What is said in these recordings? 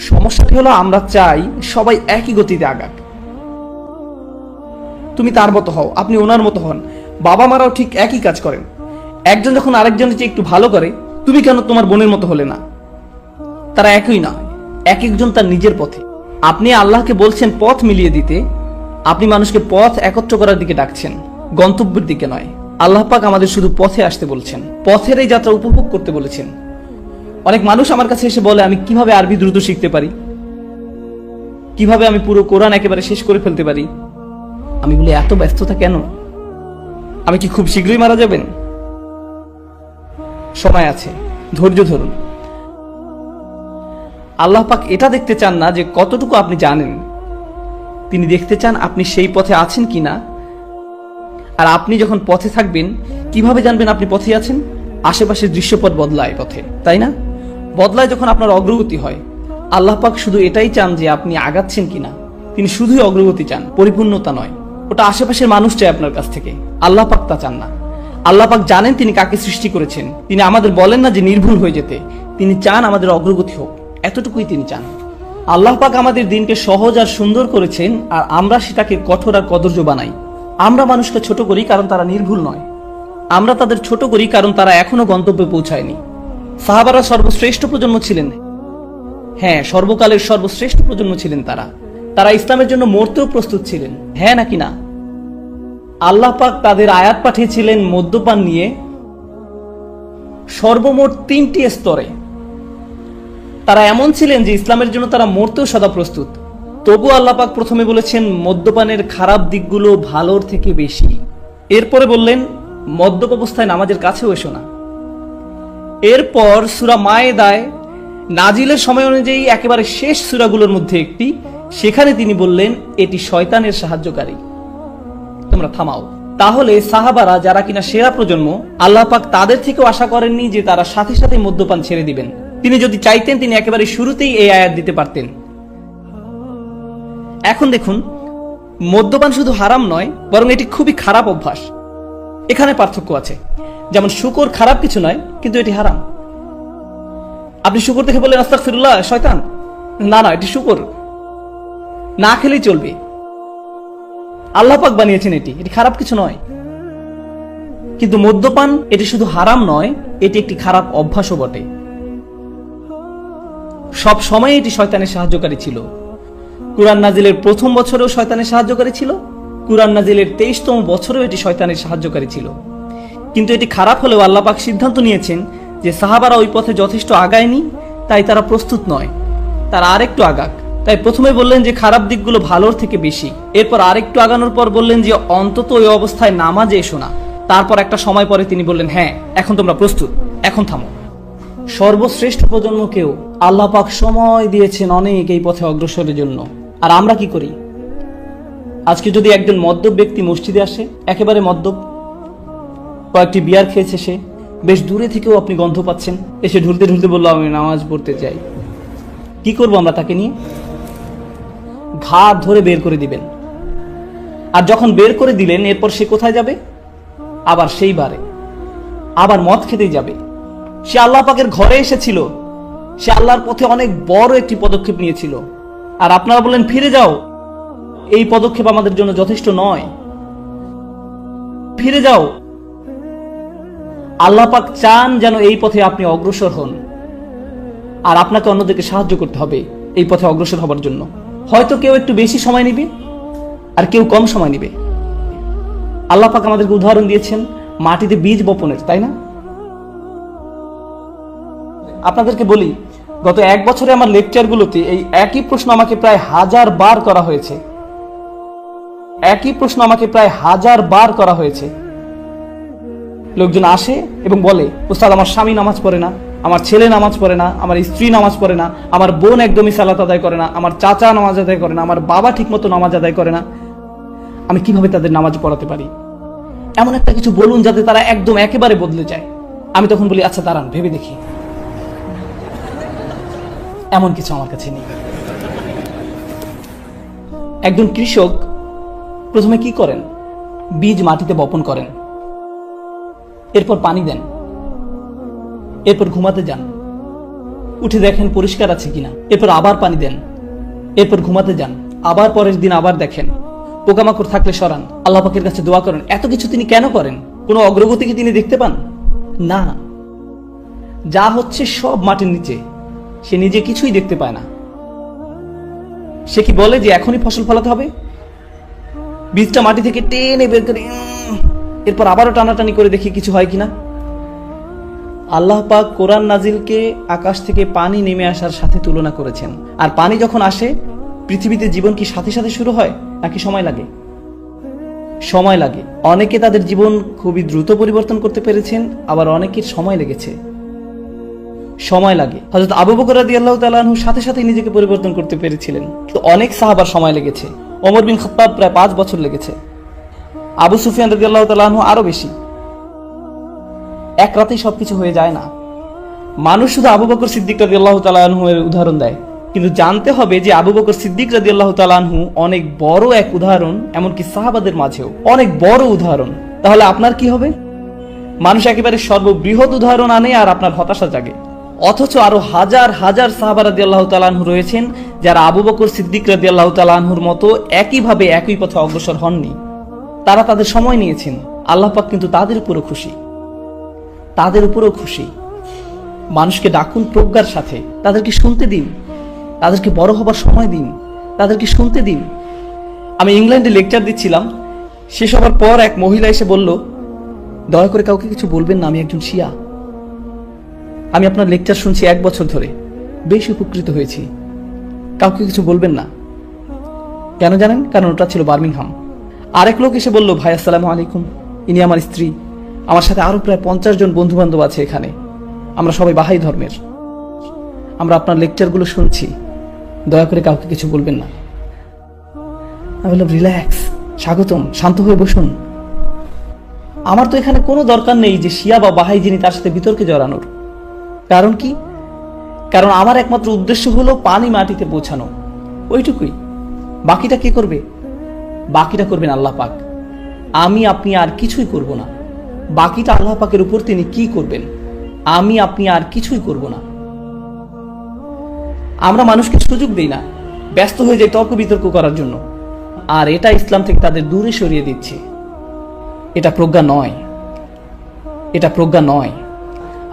সমস্যাটি হলো আমরা চাই সবাই একই গতিতে আগাক। তুমি তার মতো হও, আপনি ওনার মতো হন। বাবা মারাও ঠিক একই কাজ করেন। একজন যখন আরেকজনের চেয়ে একটু ভালো করে, তুমি কেন তোমার বোনের মতো হলে না? তারা একই না, এক একজন তার নিজের পথে। আপনি আল্লাহকে বলছেন পথ মিলিয়ে দিতে, আপনি মানুষকে পথ একত্র করার দিকে ডাকছেন, গন্তব্যের দিকে নয়। আল্লাহ পাক আমাদের শুধু পথে আসতে বলছেন, পথের এই যাত্রা উপভোগ করতে বলেছেন। অনেক মানুষ আমার কাছে এসে বলে, আমি কিভাবে আরবি দ্রুত শিখতে পারি, কিভাবে আমি পুরো কোরআন একেবারে শেষ করে ফেলতে পারি। আমি বলি, এত ব্যস্ততা কেন? আমি কি খুব শীঘ্রই মারা যাবেন? সময় আছে, ধৈর্য ধরুন। আল্লাহ পাক এটা দেখতে চান না যে কতটুকু আপনি জানেন, তিনি দেখতে চান আপনি সেই পথে আছেন কিনা। আর আপনি যখন পথে থাকবেন, কিভাবে জানবেন আপনি পথে আছেন? আশেপাশের দৃশ্যপট বদলায় পথে, তাই না? বদলায় যখন আপনার অগ্রগতি হয়। আল্লাহ পাক শুধু এটাই চান যে আপনি আগাচ্ছেন কিনা। তিনি শুধুই অগ্রগতি চান, পরিপূর্ণতা নয়। ওটা আশেপাশের মানুষ চায় আপনার কাছ থেকে, আল্লাহ পাক তা চান না। আল্লাহ পাক জানেন তিনি কাকে সৃষ্টি করেছেন। তিনি আমাদের বলেন না যে নির্ভুল হয়ে যেতে, তিনি চান আমাদের অগ্রগতি হোক, এতটুকুই তিনি চান। আল্লাহ পাক আমাদের দিনকে সহজ আর সুন্দর করেছেন, আর আমরা সেটাকে কঠোর আর কদর্য বানাই। আমরা মানুষকে ছোট করি কারণ তারা নির্ভুল নয়, আমরা তাদের ছোট করি কারণ তারা এখনো গন্তব্যে পৌঁছায়নি। সাহাবারা সর্বশ্রেষ্ঠ প্রজন্ম ছিলেন, হ্যাঁ, সর্বকালের সর্বশ্রেষ্ঠ প্রজন্ম ছিলেন তারা। তারা ইসলামের জন্য মরতেও প্রস্তুত ছিলেন, হ্যাঁ নাকি না? আল্লাহ পাক তাদের আয়াত পাঠিয়েছিলেন মদ্যপান নিয়ে সর্বমোট 3টি স্তরে। তারা এমন ছিলেন যে ইসলামের জন্য তারা মরতেও সদা প্রস্তুত। তবু আল্লাহ পাক প্রথমে বলেছেন মদ্যপানের খারাপ দিকগুলো ভালোর থেকে বেশি। এরপরে বললেন মদ্যপ অবস্থায় নামাজের কাছেও এসো না। এরপর সূরা মায়েদায় নাজিলের সময় অনুযায়ী একেবারে শেষ সূরাগুলোর মধ্যে একটি, সেখানে তিনি বললেন এটি শয়তানের সাহায্যকারী, তোমরা থামাও। তাহলে সাহাবারা যারা কিনা সেরা প্রজন্ম, আল্লাহ পাক তাদের থেকেও আশা করেননি যে তারা সাথে সাথে মদ্যপান ছেড়ে দিবেন। তিনি যদি চাইতেন তিনি একেবারে শুরুতেই এই আয়াত দিতে পারতেন। এখন দেখুন, মদ্যপান শুধু হারাম নয়, বরং এটি খুবই খারাপ অভ্যাস। এখানে পার্থক্য আছে। যেমন শুকর খারাপ কিছু নয়, কিন্তু এটি হারাম। আপনি শুকর দেখে বললেন আস্তাগফিরুল্লাহ, শয়তান। না না, এটি শুকর, না খেলেই চলবে। আল্লাহ পাক বানিয়েছেন এটি, এটি খারাপ কিছু নয়। কিন্তু মদ্যপান এটি শুধু হারাম নয়, এটি একটি খারাপ অভ্যাসও বটে। সব সময় এটি শয়তানের সাহায্যকারী ছিল। কুরআন নাজিলের প্রথম বছরেও শয়তানের সাহায্যকারী ছিল, কুরআন নাজিলের 23তম বছরেও এটি শয়তানের সাহায্যকারী ছিল। কিন্তু এটি খারাপ হলেও আল্লাহ পাক সিদ্ধান্ত নিয়েছেন যে সাহাবারা ওই পথে যথেষ্ট আগায়নি, তাই তারা প্রস্তুত নয়, তারা আরেকটু আগাক। তাই প্রথমে বললেন যে খারাপ দিকগুলো ভালোর থেকে বেশি। এরপর আরেকটু আগানোর পর বললেন যে অন্তত ওই অবস্থায় নামাজে এসো না। তারপর একটা সময় পরে তিনি বললেন, হ্যাঁ, এখন তোমরা প্রস্তুত, এখন থামো। সর্বশ্রেষ্ঠ প্রজন্মকেও আল্লাহ পাক সময় দিয়েছেন অনেক এই পথে অগ্রসরের জন্য। আর আমরা কি করি? আজকে যদি একজন মদ্যপ ব্যক্তি মসজিদে আসে, একেবারে মদ্যপ, কয়েকটি বিয়ার খেয়েছে সে, বেশ দূরে থেকেও আপনি গন্ধ পাচ্ছেন, এসে ঢুলতে ঢুলতে বললো আমি নামাজ পড়তে চাই, কি করবো আমরা তাকে নিয়ে? ঘাট ধরে বের করে দিবেন। আর যখন বের করে দিলেন, এরপর সে কোথায় যাবে? আবার সেই বারে আবার মদ খেতেই যাবে। সে আল্লাহ পাকের ঘরে এসেছিল, সে আল্লাহর পথে অনেক বড় একটি পদক্ষেপ নিয়েছিল, আর আপনারা বললেন ফিরে যাও। এই পদক্ষেপ আমাদের জন্য যথেষ্ট নয়, ফিরে যাও। আল্লাহ পাক চান যেন এই পথে আপনি অগ্রসর হন, আর আপনাকে অন্যদেরকে সাহায্য করতে হবে এই পথে অগ্রসর হবার জন্য। হয়তো কেউ একটু বেশি সময় নিবে, আর কেউ কম সময় নিবে। আল্লাহ পাক আমাদেরকে উদাহরণ দিয়েছেন মাটিতে বীজ বপনের, তাই না? আপনাদেরকে বলি, গত 1 বছরে আমার লেকচারগুলোতে এই একই প্রশ্ন আমাকে প্রায় 1000 বার করা হয়েছে। একই প্রশ্ন আমাকে প্রায় 1000 বার করা হয়েছে। লোকজন আসে এবং বলে, ওস্তাদ আমার স্বামী নামাজ পড়ে না, আমার ছেলে নামাজ পড়ে না, আমার স্ত্রী নামাজ পড়ে না, আমার বোন একদমই সালাত আদায় করে না, আমার চাচা নামাজ আদায় করে না, আমার বাবা ঠিকমতো নামাজ আদায় করে না, আমি কিভাবে তাদের নামাজ পড়াতে পারি? এমন একটা কিছু বলুন যাতে তারা একদম একেবারে বদলে যায়। আমি তখন বলি, আচ্ছা দাঁড়ান, ভেবে দেখি। এমন কিছু আমার কাছে নেই। একজন কৃষক প্রথমে কি করেন? বীজ মাটিতে বপন করেন, এরপর পানি দেন, এরপর ঘুমাতে যান, উঠে দেখেন পরিষ্কার আছে কিনা, এরপর আবার পানি দেন, এরপর ঘুমাতে যান, আবার পরের দিন আবার দেখেন, পোকামাকড় থাকলে সরান, আল্লাহ পাকের কাছে দোয়া করেন। এত কিছু তিনি কেন করেন? কোনো অগ্রগতি কি তিনি দেখতে পান? না, যা হচ্ছে সব মাটির নিচে, সে নিজে কিছুই দেখতে পায় না। সে কি বলে যে এখনই ফসল ফলাতে হবে? বীজটা মাটি থেকে টেনে বের করে এরপর আবারও টানাটানি করে দেখি কিছু হয় কিনা। আল্লাহ পাক কোরআন নাজিলকে আকাশ থেকে পানি নেমে আসার সাথে তুলনা করেছেন। আর পানি যখন আসে, পৃথিবীতে জীবন কি সাথে সাথে শুরু হয় নাকি সময় লাগে? সময় লাগে। অনেকে তাদের জীবন খুবই দ্রুত পরিবর্তন করতে পেরেছেন, আবার অনেকের সময় লেগেছে। সময় লাগে। হযরত আবু বকর রাদিয়াল্লাহু তাআলা আনহু সাথে সাথে নিজেকে পরিবর্তন করতে পেরেছিলেন, তো অনেক সাহাবার সময় লেগেছে। ওমর বিন খাত্তাব প্রায় 5 বছর লেগেছে। আবু সুফিয়ান রাদিয়াল্লাহু তাআলা আনহু আরো বেশি। এক রাতেই সবকিছু হয়ে যায় না। মানুষ শুধু আবু বকর সিদ্দিক রাদিয়াল্লাহু তাআলা আনহু এর উদাহরণ দেয়, কিন্তু জানতে হবে যে আবু বকর সিদ্দিক রাদিয়াল্লাহু তাআলা আনহু অনেক বড় এক উদাহরণ, এমনকি সাহাবাদের মাঝেও অনেক বড় উদাহরণ। তাহলে আপনার কি হবে? মানুষ একেবারে সর্ববৃহৎ উদাহরণ আনে আর আপনার হতাশা জাগে। অথচ আরো হাজার হাজার সাহাবা রাদিয়াল্লাহু তাআলা আনহু রয়েছেন যারা আবু বকর সিদ্দিক রাদিয়াল্লাহু তাআলা আনহুর মতো একইভাবে একই পথে অগ্রসর হননি। তারা তাদের সময় নিয়েছেন। আল্লাহ পাক কিন্তু তাদের উপরও খুশি, তাদের উপরও খুশি। মানুষকে ডাকুন প্রজ্ঞার সাথে, তাদেরকে শুনতে দিন, তাদেরকে বড় হবার সময় দিন, তাদেরকে শুনতে দিন। আমি ইংল্যান্ডে লেকচার দিচ্ছিলাম, শেষ হবার পর এক মহিলা এসে বলল, দয়া করে কাউকে কিছু বলবেন না, আমি একজন শিয়া। আমি আপনার লেকচার শুনছি 1 বছর ধরে, বেশ উপকৃত হয়েছি, কাউকে কিছু বলবেন না। কেন জানেন? কারণ ওটা ছিল বার্মিংহাম। আরেক লোক এসে বলল, ভাই আসসালামু আলাইকুম, ইনি আমার স্ত্রী, আমার সাথে আরো প্রায় 50 জন বন্ধু বান্ধব আছে এখানে, আমরা সবাই বাহাই ধর্মের, আমরা আপনার লেকচারগুলো শুনছি, দয়া করে কাউকে কিছু বলবেন না। আমি বললাম, রিল্যাক্স, স্বাগতম, শান্ত হয়ে বসুন। আমার তো এখানে কোনো দরকার নেই যে শিয়া বা বাহাই যিনি তার সাথে বিতর্কে জড়ানোর। কারণ কি? কারণ আমার একমাত্র উদ্দেশ্য হলো পানি মাটিতে পৌঁছানো, ওইটুকুই। বাকিটা কে করবে? বাকিটা করবেন আল্লাহ পাক। আমি আপনি আর কিছুই করব না। বাকিটা আল্লাহ পাকের উপর তিনি কি করবেন, আমি আপনি আর কিছুই করব না। আমরা মানুষকে সুযোগ দেই না, ব্যস্ত হয়ে যাই তর্ক বিতর্ক করার জন্য, আর এটা ইসলাম থেকে তাদের দূরে সরিয়ে দিচ্ছে। এটা প্রজ্ঞা নয়, এটা প্রজ্ঞা নয়।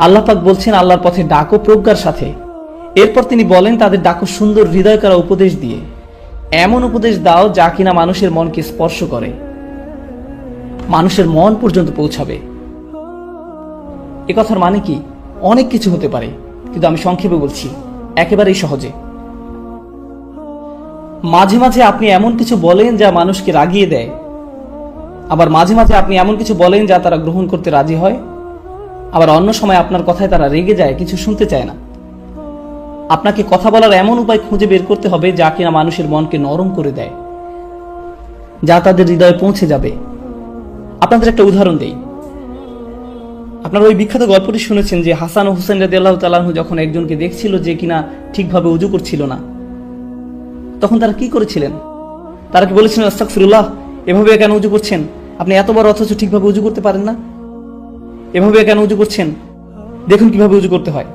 আল্লাহ পাক বলছেন, আল্লাহর পথে ডাকো প্রজ্ঞার সাথে। এরপর তিনি বলেন, তাদের ডাকো সুন্দর হৃদয় করা উপদেশ দিয়ে। এমন উপদেশ দাও যা কিনা মানুষের মনকে স্পর্শ করে, মানুষের মন পর্যন্ত পৌঁছাবে। এ কথার মানে কি? অনেক কিছু হতে পারে, কিন্তু আমি সংক্ষেপে বলছি, একেবারেই সহজে। মাঝে মাঝে আপনি এমন কিছু বলেন যা মানুষকে রাগিয়ে দেয়, আবার মাঝে মাঝে আপনি এমন কিছু বলেন যা তারা গ্রহণ করতে রাজি হয়, আবার অন্য সময় আপনার কথায় তারা রেগে যায়, কিছু শুনতে চায় না। আপনাকে কথা বলার এমন উপায় খুঁজে বের করতে হবে যা কিনা মানুষের মনকে নরম করে দেয়, যা তাদের হৃদয়ে পৌঁছে যাবে। আপনাদের একটা উদাহরণ দেই। আপনারা ওই বিখ্যাত গল্পটি শুনেছেন যে হাসান ও হুসেন রাদিয়াল্লাহু তাআলা আনহু যখন একজনকে দেখছিল যে কিনা ঠিকভাবে উজু করছিল না, তখন তারা কি করেছিলেন? তারা কি বলেছিলেন, আস্তাগফিরুল্লাহ, এভাবে কেন উজু করছেন? আপনি এত বড় অথচ ঠিকভাবে উজু করতে পারেন না, এভাবে কেন উজু করছেন? দেখুন কিভাবে উজু করতে হয়।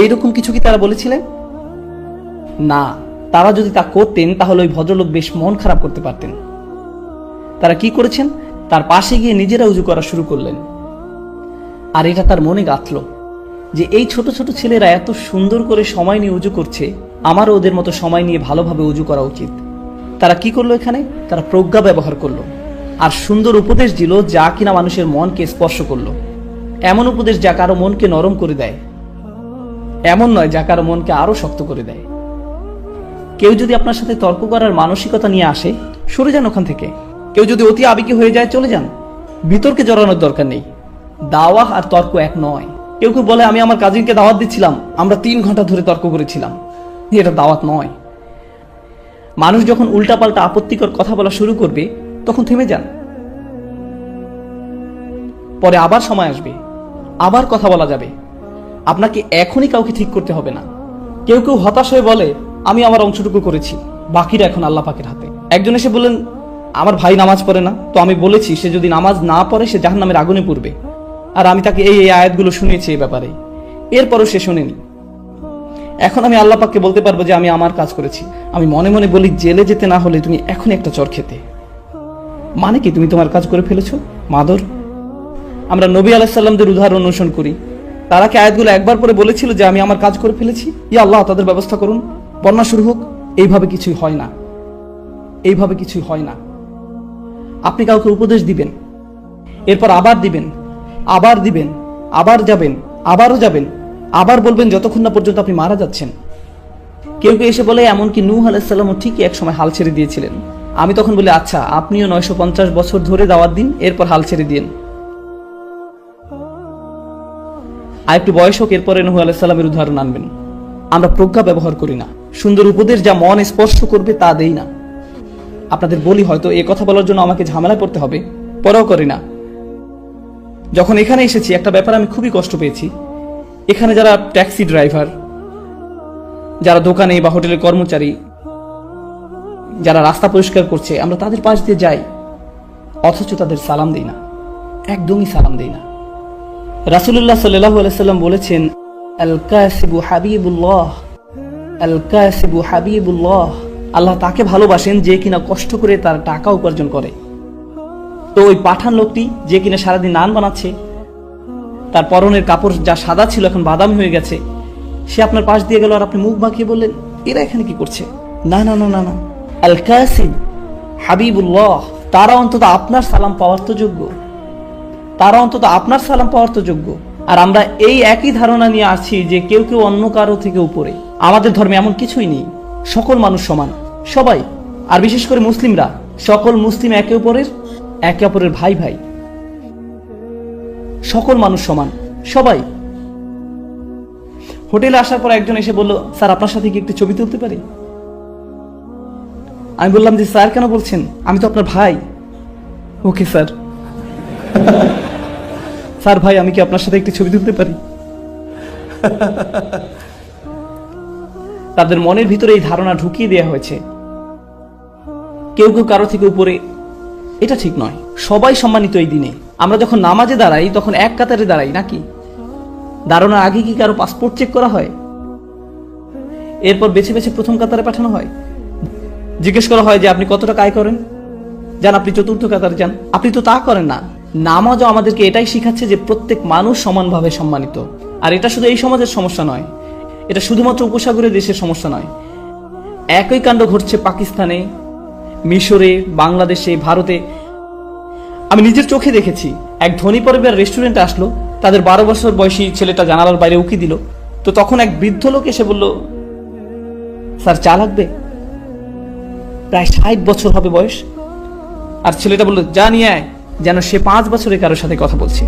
এইরকম কিছু কি তারা বলেছিলেন? না। তারা যদি তা করতেন তাহলে ওই ভদ্রলোক বেশ মন খারাপ করতে পারতেন। তারা কি করেছেন? তার পাশে গিয়ে নিজেরা উজু করা শুরু করলেন। আর এটা তার মনে গাঁথল যে এই ছোট ছোট ছেলেরা এত সুন্দর করে সময় নিয়ে উজু করছে, আমারও ওদের মতো সময় নিয়ে ভালোভাবে উজু করা উচিত। তারা কি করলো? এখানে তারা প্রজ্ঞা ব্যবহার করলো আর সুন্দর উপদেশ দিল যা কিনা মানুষের মনকে স্পর্শ করলো। এমন উপদেশ যা কারো মনকে নরম করে দেয়, এমন নয় যা কারো মনকে আরো শক্ত করে দেয়। কেউ যদি আপনার সাথে তর্ক করার মানসিকতা নিয়ে আসে, সরে যান ওখান থেকে। কেউ যদি অতি আবেগী হয়ে যায়, চলে যান। বিতর্কে জড়ানোর দরকার নেই। দাওয়াহ আর তর্ক এক নয়। কেউ কেউ বলে, আমি আমার কাজিনকে দাওয়াত দিচ্ছিলাম, আমরা 3 ঘন্টা ধরে তর্ক করেছিলাম। এটা দাওয়াত নয়। মানুষ যখন উল্টাপাল্টা আপত্তিকর কথা বলা শুরু করবে, তখন থেমে যান। পরে আবার সময় আসবে, আবার কথা বলা যাবে। আপনাকে এখনই কাউকে ঠিক করতে হবে না। কেউ কেউ হতাশ হয়ে বলে, আমি আমার অংশটুকু করেছি, বাকিটা এখন আল্লাহ পাকের হাতে। একজন এসে বললেন, আমার ভাই নামাজ পড়ে না, তো আমি বলেছি সে যদি নামাজ না পড়ে সে জাহান্নামের আগুনে পড়বে, আর আমি তাকে এই আয়াতগুলো শুনিয়েছি এই ব্যাপারে। এরপরও সে শোনেনি। এখন আমি আল্লাহ পাককে বলতে পারবো যে আমি আমার কাজ করেছি। আমি মনে মনে বলি, জেলে যেতে না হলে তুমি এখনই একটা চর খেতে। মানে কি, তুমি তোমার কাজ করে ফেলেছো মাদর। আমরা নবী আলাইহিস সালামদের উদাহরণ অনুসরণ করি। তারা কি আয়াতগুলো একবার পরে বলেছিল যে আমি আমার কাজ করে ফেলেছি, ইয়া আল্লাহ তাদের ব্যবস্থা করুন, বন্যা শুরু হোক? এইভাবে কিছুই হয় না, এইভাবে কিছুই হয় না। আপনি কাউকে উপদেশ দিবেন, এরপর আবার দিবেন, আবার দিবেন, আবার যাবেন, আবারও যাবেন, আবার বলবেন, যতক্ষণ না পর্যন্ত আপনি মারা যাচ্ছেন। কেউ কেউ এসে বলে এমনকি নূহ আলাইহিস সালামও ঠিকই এক সময় হাল ছেড়ে দিয়েছিলেন। আমি তখন বলি, আচ্ছা আপনিও 950 বছর ধরে দাওয়াত দিন, এরপর হাল ছেড়ে দিন। আর একটু বয়স হোক, এরপরে নূহ আলাইহিস সালামের উদাহরণ আনবেন। আমরা প্রজ্ঞা ব্যবহার করি না, সুন্দর উপদেশ যা মন স্পর্শ করবে তা দেই না। আপনাদের বলি, হয়তো এই কথা বলার জন্য আমাকে ঝামেলায় পড়তে হবে, পরেও করি না। যখন এখানে এসেছি একটা ব্যাপারে আমি খুবই কষ্ট পেয়েছি। এখানে যারা ট্যাক্সি ড্রাইভার, যারা দোকানে বা হোটেলের কর্মচারী, যারা রাস্তা পরিষ্কার করছে, আমরা তাদের পাশ দিয়ে যাই, অথচ তাদের সালাম দেই না, একদমই সালাম দেই না। রাসূলুল্লাহ সাল্লাল্লাহু আলাইহি সাল্লাম বলেছেন, আল কাসিবু হাবিবুল্লাহ, আল কাসিবু হাবিবুল্লাহ। আল্লাহ তাকে ভালোবাসেন যে কিনা কষ্ট করে তার টাকা উপার্জন করে। তো ওই পাঠান লোকটি যে কিনা সারাদিন নান বানাচ্ছে, তার পরনের কাপড় যা সাদা ছিল এখন বাদামি হয়ে গেছে, সে আপনার পাশ দিয়ে গেল আর আপনি মুখ বাঁকিয়ে বললেন, এরা এখানে কি করছে? না না না না না, আল কাসিব হাবিবুল্লাহ, তারা অন্তত আপনার সালাম পাওয়ার তো যোগ্য, তারা অন্তত আপনার সালাম পাওয়ার তো যোগ্য। আর আমরা এই একই ধারণা নিয়ে আছি যে কেউ কেউ অন্য কারো থেকে উপরে। আমাদের ধর্মে এমন কিছুই নেই, সকল মানুষ সমান, সবাই। আর বিশেষ করে মুসলিমরা, সকল মুসলিম একে অপরের ভাই ভাই, সকল মানুষ সমান, সবাই। হোটেলে আসার পর একজন এসে বলল, স্যার আপনার সাথে কি একটু ছবি তুলতে পারি? আমি বললাম যে স্যার কেন বলছেন, আমি তো আপনার ভাই। Okay sir. স্যার ভাই, আমি কি আপনার সাথে একটু ছবি তুলতে পারি? তাদের মনের ভিতরে এই ধারণা ঢুকিয়ে দেওয়া হয়েছে কেউ কেউ কারো থেকে উপরে। এটা ঠিক নয়, সবাই সম্মানিত এই দিনে। আমরা যখন নামাজে দাঁড়াই তখন এক কাতারে দাঁড়াই নাকি? দাঁড়ানোর আগে কি কারো পাসপোর্ট চেক করা হয়? এরপর বেছে বেছে প্রথম কাতারে পাঠানো হয়, জিজ্ঞেস করা হয় যে আপনি কত টাকা আয় করেন, যান আপনি চতুর্থ কাতারে যান। আপনি তো তা করেন না। নামাজও আমাদেরকে এটাই শিখাচ্ছে যে প্রত্যেক মানুষ সমানভাবে সম্মানিত। আর এটা শুধু এই সমাজের সমস্যা নয়, এটা শুধুমাত্র উপসাগরের দেশের সমস্যা নয়। একই কাণ্ড ঘটছে পাকিস্তানে, মিশরে, বাংলাদেশে, ভারতে। আমি নিজের চোখে দেখেছি, এক ধনী পরিবার রেস্টুরেন্টে আসলো, তাদের 12 বছর বয়সী ছেলেটা জানালার বাইরে উকি দিল। তো তখন এক বৃদ্ধ লোক এসে বলল, স্যার চা লাগবে? প্রায় 60 বছর হবে বয়স। আর ছেলেটা বলল, যা নিয়ে আয়, যেন সে 5 বছরে কারোর সাথে কথা বলছে।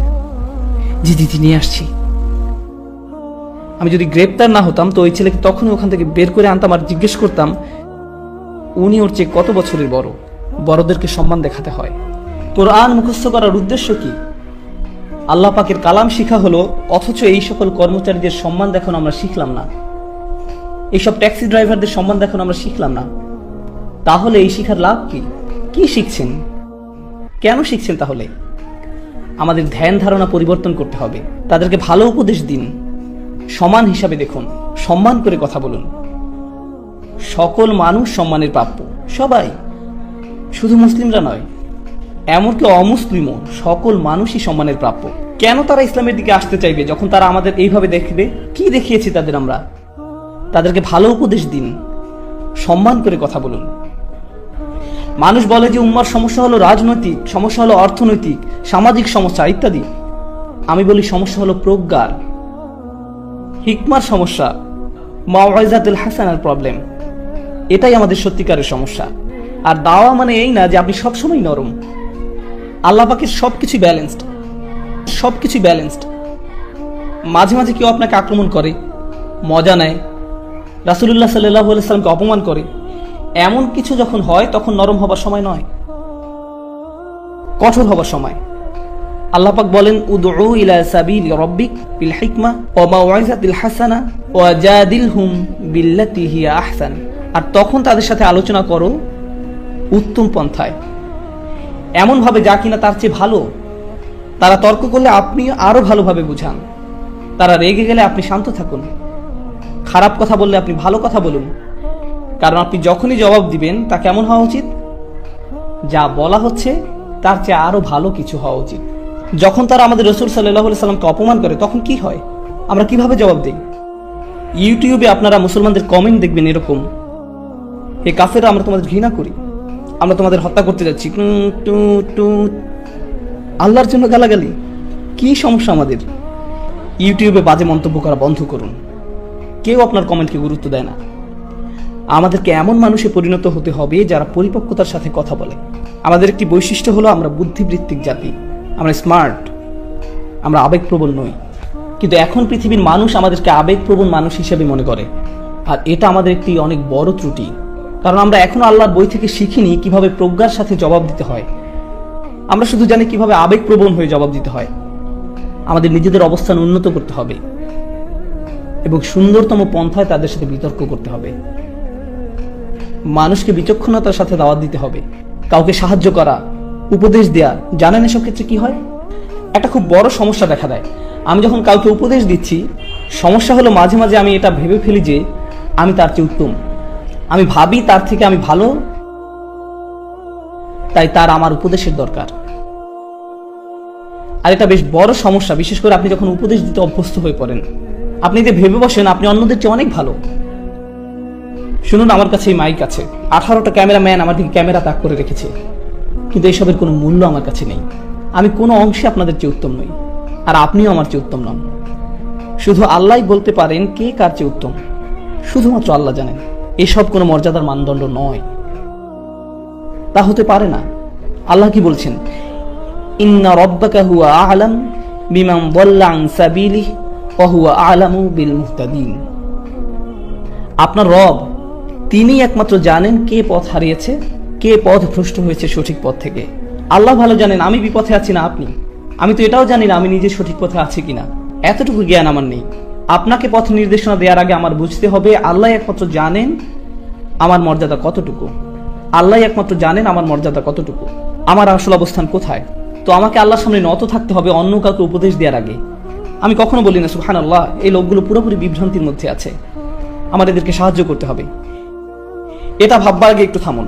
জি দিদি নিয়ে আসছি। আমি যদি গ্রেপ্তার না হতাম তো ওই ছেলেকে তখনই ওখান থেকে বের করে আনতাম আর জিজ্ঞেস করতাম, উনি ওর চেয়ে কত বছরের বড়। বড়দেরকে সম্মান দেখাতে হয়। কোরআন মুখস্থ করার উদ্দেশ্য কি? আল্লাহ পাকের কালাম শিখা হলো, অথচ এই সকল কর্মচারীদের সম্মান দেখানো আমরা শিখলাম না, এইসব ট্যাক্সি ড্রাইভারদের সম্মান দেখানো আমরা শিখলাম না। তাহলে এই শিখার লাভ কি? কি শিখছেন? কেন শিখছেন? তাহলে আমাদের ধ্যান ধারণা পরিবর্তন করতে হবে। তাদেরকে ভালো উপদেশ দিন, সমান হিসাবে দেখুন, সম্মান করে কথা বলুন। সকল মানুষ সম্মানের প্রাপ্য, সবাই, শুধু মুসলিমরা নয়, এমনকি অমুসলিমও, সকল মানুষই সম্মানের প্রাপ্য। কেন তারা ইসলামের দিকে আসতে চাইবে যখন তারা আমাদের এইভাবে দেখবে? কি দেখিয়েছি তাদের আমরা? তাদেরকে ভালো উপদেশ দিন, সম্মান করে কথা বলুন। মানুষ বলে যে উম্মার সমস্যা হলো রাজনৈতিক, সমস্যা হলো অর্থনৈতিক, সামাজিক সমস্যা ইত্যাদি। আমি বলি সমস্যা হলো প্রজ্ঞার, হিকমার সমস্যা, মাওয়াইজাতুল হাসানার প্রবলেম। এটাই আমাদের সত্যিকারের সমস্যা। আর দাওয়া মানে এই না যে আপনি সবসময় নরম। আল্লাহ পাকের সবকিছু ব্যালেন্সড, সবকিছু ব্যালেন্সড। মাঝে মাঝে কেউ আপনাকে আক্রমণ করে, মজা নেয়, রাসূলুল্লাহ সাল্লাল্লাহু আলাইহি সাল্লামকে অপমান করে, এমন কিছু যখন হয় তখন নরম হবার সময় নয়, কঠোর হবার সময়। আল্লাহ পাক বলেন, উদউ ইলা সাবিলি রাব্বিক বিল হিকমা ওয়া মাউইজাতিল হাসানা ওয়া জাদিলহুম বিল্লাতি হিয়া আহসান। আর তখন তাদের সাথে আলোচনা করো উত্তম পন্থায়, এমন ভাবে যা কিনা তার চেয়ে ভালো। তারা তর্ক করলে আপনি আরো ভালোভাবে বুঝান, তারা রেগে গেলে আপনি শান্ত থাকুন। খারাপ কথা বললে আপনি ভালো কথা বলুন, কারণ আপনি যখনই জবাব দিবেন তা কেমন হওয়া উচিত? যা বলা হচ্ছে তার চেয়ে আরো ভালো কিছু হওয়া উচিত। যখন তারা আমাদের রাসূল সাল্লাল্লাহু আলাইহি সাল্লামকে অপমান করে তখন কি হয়, আমরা কিভাবে জবাব দিই? ইউটিউবে আপনারা মুসলমানদের কমেন্ট দেখবেন এরকম, হে কাফেররা, আমরা তোমাদের ঘৃণা করি, আমরা তোমাদের হত্যা করতে যাচ্ছি, আল্লাহর জন্য গালাগালি। কি সমস্যা আমাদের? ইউটিউবে বাজে মন্তব্য করা বন্ধ করুন। কেউ আপনার কমেন্টকে গুরুত্ব দেয় না। আমাদেরকে এমন মানুষে পরিণত হতে হবে যারা পরিপক্কতার সাথে কথা বলে। আমাদের একটি বৈশিষ্ট্য হলো আমরা বুদ্ধিবৃত্তিক জাতি, আমরা স্মার্ট, আমরা আবেগপ্রবণ নই। কিন্তু এখন পৃথিবীর মানুষ আমাদেরকে আবেগপ্রবণ মানুষ হিসেবে মনে করে, আর এটা আমাদের একটি অনেক বড় ত্রুটি। কারণ আমরা এখনো আল্লাহর বই থেকে শিখিনি কিভাবে প্রজ্ঞার সাথে জবাব দিতে হয়। আমরা শুধু জানি কিভাবে আবেগপ্রবণ হয়ে জবাব দিতে হয়। আমাদের নিজেদের অবস্থান উন্নত করতে হবে এবং সুন্দরতম পন্থায় তাদের সাথে বিতর্ক করতে হবে। মানুষকে বিচক্ষণতার সাথে দাওয়াত দিতে হবে, কাউকে সাহায্য করা, উপদেশ দেয়া। জানেন এসব ক্ষেত্রে কি হয়? একটা খুব বড় সমস্যা দেখা দেয়। আমি যখন কাউকে উপদেশ দিচ্ছি, সমস্যা হলো মাঝে মাঝে আমি এটা ভেবে ফেলি যে আমি তার চেয়ে উত্তম, আমি ভাবি তার থেকে আমি ভালো, তাই তার আমার উপদেশের দরকার। আর এটা বেশ বড় সমস্যা, বিশেষ করে আপনি যখন উপদেশ দিতে অভ্যস্ত হয়ে পড়েন। আপনি যে ভেবে বসেন আপনি অন্যদের চেয়ে অনেক ভালো। শুনুন, আমার কাছে এই মাইক আছে, 18টা ক্যামেরাম্যান আমার দিকে ক্যামেরা তাক করে রেখেছে, কিন্তু এইসবের কোনো মূল্য আমার কাছে নেই। আমি কোনো অংশে আপনাদের চেয়ে উত্তম নই, আর আপনিও আমার চেয়ে উত্তম নন। শুধু আল্লাহই বলতে পারেন কে কার চেয়ে উত্তম, শুধুমাত্র আল্লাহ জানেন। এসব কোনো মর্যাদার মানদণ্ড নয়, তা হতে পারে না। আল্লাহ কি বলছেন? ইন্না রাব্বাকা হুয়া আ'লাম বিমান দাল্লা আন সাবিলিহি ওয়া হুয়া আ'লামু বিল মুহতাদিন। আপনার রব, তিনি একমাত্র জানেন কে পথ হারিয়েছে, কে পথ ভ্রষ্ট হয়েছে সঠিক পথ থেকে। আল্লাহ ভালো জানেন আমি বিপথে আছি না আপনি। আমি তো এটাও জানি না আমি নিজে সঠিক পথে আছি কিনা, এতটুকু জ্ঞান আমার নেই। আপনাকে পথ নির্দেশনা দেওয়ার আগে আমার বুঝতে হবে আল্লাহ একমাত্র জানেন আমার মর্যাদা কতটুকু। আল্লাহ একমাত্র জানেন আমার মর্যাদা কতটুকু, আমার আসল অবস্থান কোথায়। তো আমাকে আল্লাহর সামনে নত থাকতে হবে অন্য কাউকে উপদেশ দেওয়ার আগে। আমি কখনো বলি না সুবহানাল্লাহ, এই লোকগুলো পুরোপুরি বিভ্রান্তির মধ্যে আছে, আমার এদেরকে সাহায্য করতে হবে। এটা ভাববার আগে একটু থামুন,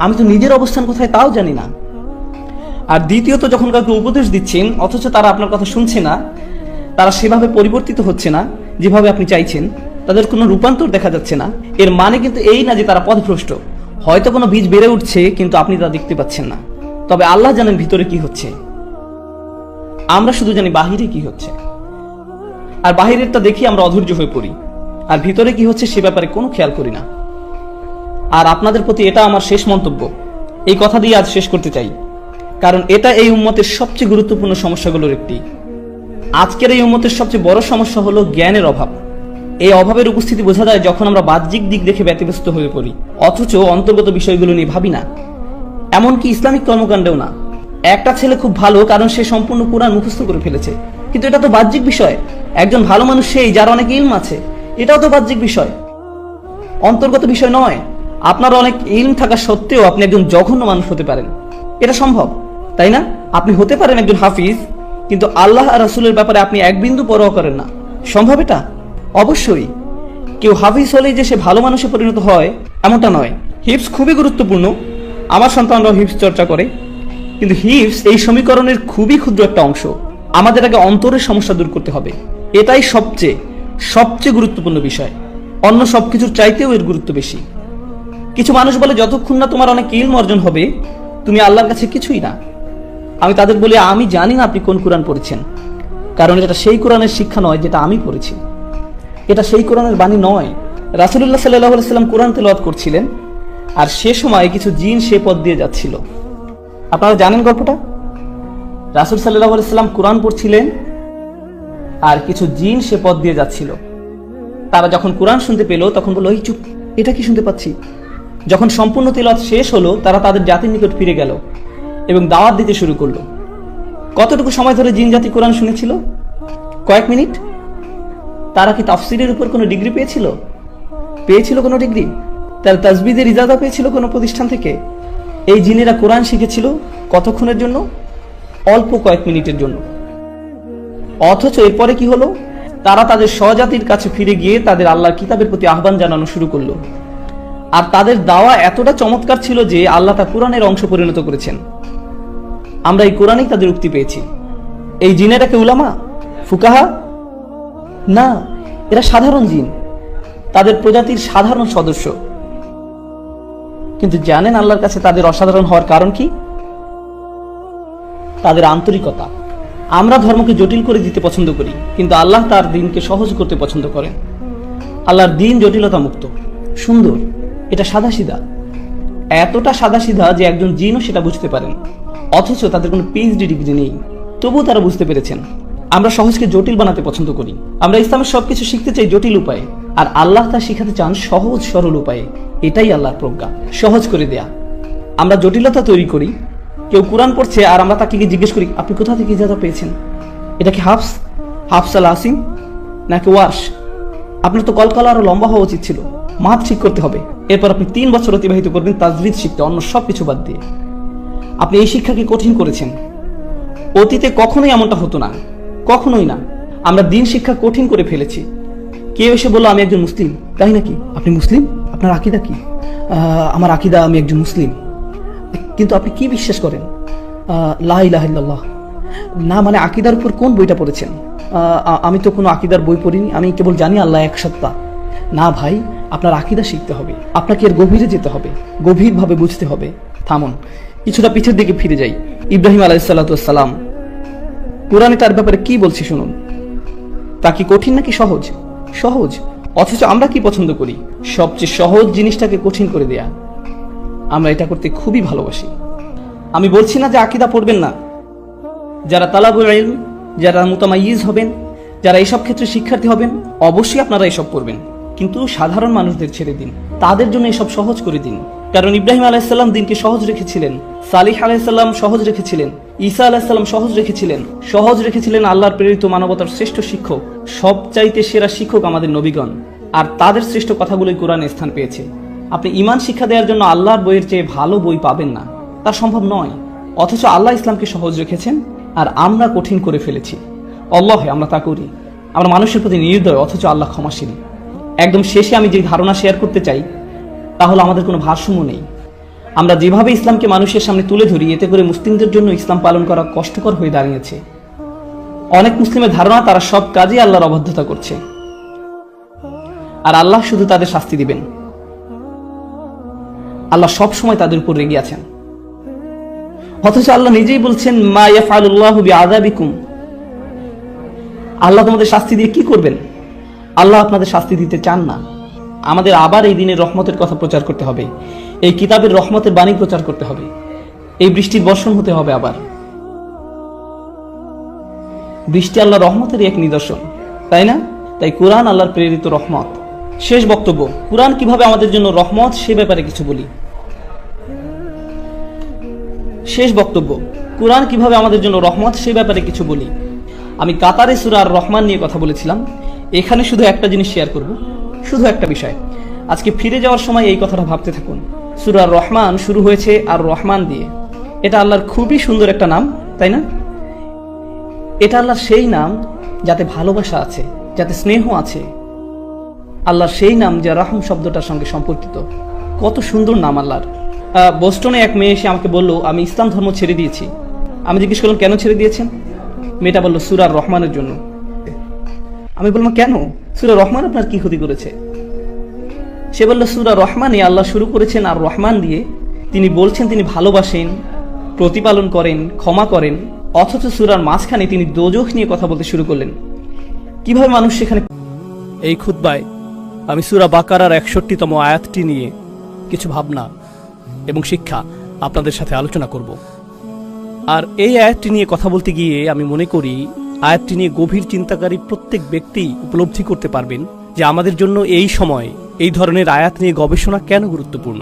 আমি তো নিজের অবস্থান কোথায় তাও জানি না। আর দ্বিতীয়ত, যখন কাউকে উপদেশ দিচ্ছেন অথচ তারা আপনার কথা শুনছে না, তারা সেভাবে পরিবর্তিত হচ্ছে না যেভাবে আপনি চাইছেন, তাদের কোনো রূপান্তর দেখা যাচ্ছে না, এর মানে কিন্তু এই না যে তারা পথভ্রষ্ট। হয়তো কোনো বীজ বেড়ে উঠছে কিন্তু আপনি তা দেখতে পাচ্ছেন না। তবে আল্লাহ জানেন ভিতরে কি হচ্ছে, আমরা শুধু জানি বাহিরে কি হচ্ছে। আর বাহিরেরটা দেখি আমরা অধৈর্য হয়ে পড়ি, আর ভিতরে কি হচ্ছে সে ব্যাপারে কোনো খেয়াল করি না। আর আপনাদের প্রতি এটা আমার শেষ মন্তব্য, এই কথা দিয়ে আজ শেষ করতে চাই, কারণ এটা এই উম্মতের সবচেয়ে গুরুত্বপূর্ণ সমস্যাগুলোর একটি। আজকের এই উম্মতের সবচেয়ে বড় সমস্যা হলো জ্ঞানের অভাব। এই অভাবের উপস্থিতি বোঝা যায় যখন আমরা বাহ্যিক দিক দেখে ব্যতিব্যস্ত হয়ে পড়ি, অথচ অন্তর্গত বিষয়গুলো নিয়ে ভাবি না। এমনকি ইসলামিক কর্মকাণ্ডেও না। একটা ছেলে খুব ভালো কারণ সে সম্পূর্ণ কুরআন মুখস্থ করে ফেলেছে, কিন্তু এটা তো বাহ্যিক বিষয়। একজন ভালো মানুষ সেই যার অনেক ইলম আছে, এটাও তো বাহ্যিক বিষয়, অন্তর্গত বিষয় নয়। আপনার অনেক ইলম থাকা সত্ত্বেও আপনি একজন জঘন্য মানুষ হতে পারেন, এটা সম্ভব, তাই না? আপনি হতে পারেন একজন হাফিজ, কিন্তু আল্লাহ আর রাসূলের ব্যাপারে আপনি এক বিন্দু পরোয়া করেন না। সম্ভব এটা? অবশ্যই। কেউ হাফিজ হলেই যে সে ভালো মানুষে পরিণত হয় এমনটা নয়। হিফজ খুবই গুরুত্বপূর্ণ, আমার সন্তানরাও হিফজ চর্চা করে, কিন্তু হিফজ এই সমীকরণের খুবই ক্ষুদ্র একটা অংশ। আমাদের আগে অন্তরের সমস্যা দূর করতে হবে, এটাই সবচেয়ে গুরুত্বপূর্ণ বিষয়। অন্য সবকিছুর চাইতেও এর গুরুত্ব বেশি। কিছু মানুষ বলে যতক্ষণ না তোমার অনেক ইলম অর্জন হবে তুমি আল্লাহর কাছে কিছুই না। আমি তাদের বলি আমি জানি না আপনি কোন কোরআন পড়েছেন, কারণ এটা সেই কোরআনের শিক্ষা নয় যেটা আমি পড়েছি, এটা সেই কোরআনের বাণী নয়। রাসূলুল্লাহ সাল্লাল্লাহু আলাইহি ওয়াসাল্লাম কোরআন তেলাওয়াত করছিলেন, আর সে সময় কিছু জিন সে পথ দিয়ে যাচ্ছিল। আপনারা জানেন গল্পটা? রাসূল সাল্লাল্লাহু আলাইহি ওয়াসাল্লাম কোরআন পড়ছিলেন আর কিছু জিন সে পথ দিয়ে যাচ্ছিল। তারা যখন কোরআন শুনতে পেল তখন বলল, এই চুপ, এটা কি শুনতে পাচ্ছি? যখন সম্পূর্ণ তেলাওয়াত শেষ হলো তারা তাদের জাতির নিকট ফিরে গেল এবং দাওয়াত দিতে শুরু করলো। কতটুকু সময় ধরে জিন জাতি কোরআন শুনেছিল? কয়েক মিনিট। তারা কি তাফসিরের উপর কোনো ডিগ্রি পেয়েছিল কোনো ডিগ্রি? তার তাসবিদের ইজাজা পেয়েছিল কোনো প্রতিষ্ঠান থেকে? এই জিনেরা কোরআন শিখেছিল কতক্ষণের জন্য? অল্প কয়েক মিনিটের জন্য। অথচ এরপরে কি হলো? তারা তাদের স্বজাতির কাছে ফিরে গিয়ে তাদের আল্লাহর কিতাবের প্রতি আহ্বান জানানো শুরু করলো। আর তাদের দাওয়া এতটা চমৎকার ছিল যে আল্লাহ তা কোরআনের অংশ পরিণত করেছেন। আমরা এই কোরআনেই তাদের উক্তি পেয়েছি। এই জিনেরাকে উলামা, ফুকাহা না, এরা সাধারণ জিন, তাদের প্রজাতির সাধারণ সদস্য। কিন্তু জানেন আল্লাহর কাছে তাদের অসাধারণ হওয়ার কারণ কি? তাদের আন্তরিকতা। আমরা ধর্মকে জটিল করে দিতে পছন্দ করি, কিন্তু আল্লাহ তার দিনকে সহজ করতে পছন্দ করেন। আল্লাহর দিন জটিলতা মুক্ত, সুন্দর, এটা সাদাসিধা, এতটা সাদাসিধা যে একজন জিনও সেটা বুঝতে পারেন। অথচ তাদের কোনো পিএইচডি ডিগ্রি নেই, তবুও তারা বুঝতে পেরেছেন। আমরা সহজকে জটিল বানাতে পছন্দ করি। আমরা ইসলামের সবকিছু শিখতে চাই জটিল উপায়ে, আর আল্লাহ তা শিখাতে চান সহজ সরল উপায়ে। এটাই আল্লাহর প্রজ্ঞা, সহজ করে দেয়া। আমরা জটিলতা তৈরি করি। কেউ কোরআন পড়ছে আর আমরা তাকে গিয়ে জিজ্ঞেস করি, আপনি কোথা থেকে ইজাজত পেয়েছেন? এটা কি হাফস আল আসিম নাকি ওয়ার্শ? আপনার তো কলকলা আরো লম্বা হওয়া উচিত ছিল। মাপ ঠিক করতে হবে। এরপর আপনি 3 বছর অতিবাহিত করবেন তাজবিদ শিখতে, অন্য সবকিছু বাদ দিয়ে। আপনি এই শিক্ষাকে কঠিন করেছেন। অতীতে কখনোই এমনটা হতো না, কখনোই না। আমরা দিন শিক্ষা কঠিন করে ফেলেছি। কেউ এসে বললো, আমি একজন মুসলিম। তাই নাকি? আপনি মুসলিম? আপনার আকীদা কি? আমার আকীদা, আমি একজন মুসলিম। কিন্তু আপনি কি বিশ্বাস করেন? লা ইলাহা ইল্লাল্লাহ। না মানে আকীদার উপর কোন বইটা পড়েছেন? আমি তো কোনো আকীদার বই পড়িনি, আমি কেবল জানি আল্লাহ এক সত্তা। না ভাই, আপনার আকীদা শিখতে হবে, আপনাকে এর গভীরে যেতে হবে, গভীরভাবে বুঝতে হবে। থামুন, কিছুটা পিছের দিকে ফিরে যাই। ইব্রাহিম আলাইহিসসালাম, কোরআনে তার ব্যাপারে কি বলছি শুনুন। তা কি কঠিন নাকি সহজ? সহজ। অথচ আমরা কি পছন্দ করি? সবচেয়ে সহজ জিনিসটাকে কঠিন করে দেয়া। আমরা এটা করতে খুবই ভালোবাসি। আমি বলছি না যে আকীদা পড়বেন না। যারা তালাবুল ইলম, যারা মুতামাইয়িজ হবেন, যারা এইসব ক্ষেত্রে শিক্ষার্থী হবেন, অবশ্যই আপনারা এসব পড়বেন। কিন্তু সাধারণ মানুষদের ছেড়ে দিন, তাদের জন্য এসব সহজ করে দিন। কারণ ইব্রাহিম আলাইহিসসালাম দিনকে সহজ রেখেছিলেন, সালিহ আলাইহিসসালাম সহজ রেখেছিলেন, ঈসা আলাইহিসসালাম সহজ রেখেছিলেন আল্লাহর প্রেরিত মানবতার শ্রেষ্ঠ শিক্ষক, সবচাইতে সেরা শিক্ষক আমাদের নবীগণ। আর তাদের শ্রেষ্ঠ কথাগুলোই কোরআনে স্থান পেয়েছে। আপনি ঈমান শিক্ষা দেওয়ার জন্য আল্লাহর বইয়ের চেয়ে ভালো বই পাবেন না, তা সম্ভব নয়। অথচ আল্লাহ ইসলামকে সহজ রেখেছেন, আর আমরা কঠিন করে ফেলেছি। আল্লাহে আমরা তা করি। আমরা মানুষের প্রতি নির্দয়, অথচ আল্লাহ ক্ষমাশীল। একদম শেষে আমি যে ধারণা শেয়ার করতে চাই তা হলো, আমাদের কোনো ভারসাম্য নেই। আমরা যেভাবে ইসলামকে মানুষের সামনে তুলে ধরি, এতে করে মুসলিমদের জন্য ইসলাম পালন করা কষ্টকর হয়ে দাঁড়িয়েছে। অনেক মুসলিমের ধারণা তারা সব কাজে আল্লাহর অবাধ্যতা করছে, আর আল্লাহ শুধু তাদের শাস্তি দিবেন। আল্লাহ সব সময় তাদের উপর রেগে আছেন। অথচ আল্লাহ নিজেই বলছেন, মা ইয়াফআলুল্লাহু বিআযাবিকুম। আল্লাহ তোমাদের শাস্তি দিয়ে কি করবেন? আল্লাহ আপনাদের শাস্তি দিতে চান না। আমাদের আবার এই দিনের রহমতের কথা প্রচার করতে হবে, এই কিতাবের রহমতের বাণী প্রচার করতে হবে, এই বৃষ্টির বর্ষণ হতে হবে। আবার বৃষ্টি আল্লাহ রহমতেরই এক নিদর্শন, তাই না? তাই কোরআন আল্লাহর প্রেরিত রহমত। শেষ বক্তব্য, কোরআন কিভাবে আমাদের জন্য রহমত সে ব্যাপারে কিছু বলি। আমি কাতারে সূরা আর রহমান নিয়ে কথা বলেছিলাম। এখানে শুধু একটা জিনিস শেয়ার করব, শুধু একটা বিষয়। আজকে ফিরে যাওয়ার সময় এই কথাটা ভাবতে থাকুন। সূরা আর রহমান শুরু হয়েছে আর রহমান দিয়ে। এটা আল্লাহর খুবই সুন্দর একটা নাম, তাই না? এটা আল্লাহর সেই নাম যাতে ভালোবাসা আছে, যাতে স্নেহ আছে। আল্লাহর সেই নাম যা রহম শব্দটার সঙ্গে সম্পর্কিত। কত সুন্দর নাম আল্লাহর। বোস্টনে এক মেয়ে এসে আমাকে বলল, আমি ইসলাম ধর্ম ছেড়ে দিয়েছি। আমি জিজ্ঞেস করলাম, কেন ছেড়ে দিয়েছেন? মেয়েটা বলল, সূরা আর রহমানের জন্য। আমি বললাম, কেন? সূরা রহমান আপনার কি ক্ষতি করেছে? সে বলল, সূরা রহমানে আল্লাহ শুরু করেছেন আর রহমান দিয়ে। তিনি বলছেন তিনি ভালোবাসেন, প্রতিপালন করেন, ক্ষমা করেন। অথচ সূরার মাঝখানে তিনি দোজখ নিয়ে কথা বলতে শুরু করলেন। কিভাবে মানুষ সেখানে? এই খুতবায় আমি সূরা বাকারার 61তম আয়াতটি নিয়ে কিছু ভাবনা এবং শিক্ষা আপনাদের সাথে আলোচনা করব। আর এই আয়াতটি নিয়ে কথা বলতে গিয়ে আমি মনে করি আয়াতটি নিয়ে গভীর চিন্তাকারী প্রত্যেক ব্যক্তি উপলব্ধি করতে পারবেন যে আমাদের জন্য এই সময় এই ধরনের আয়াত নিয়ে গবেষণা কেন গুরুত্বপূর্ণ।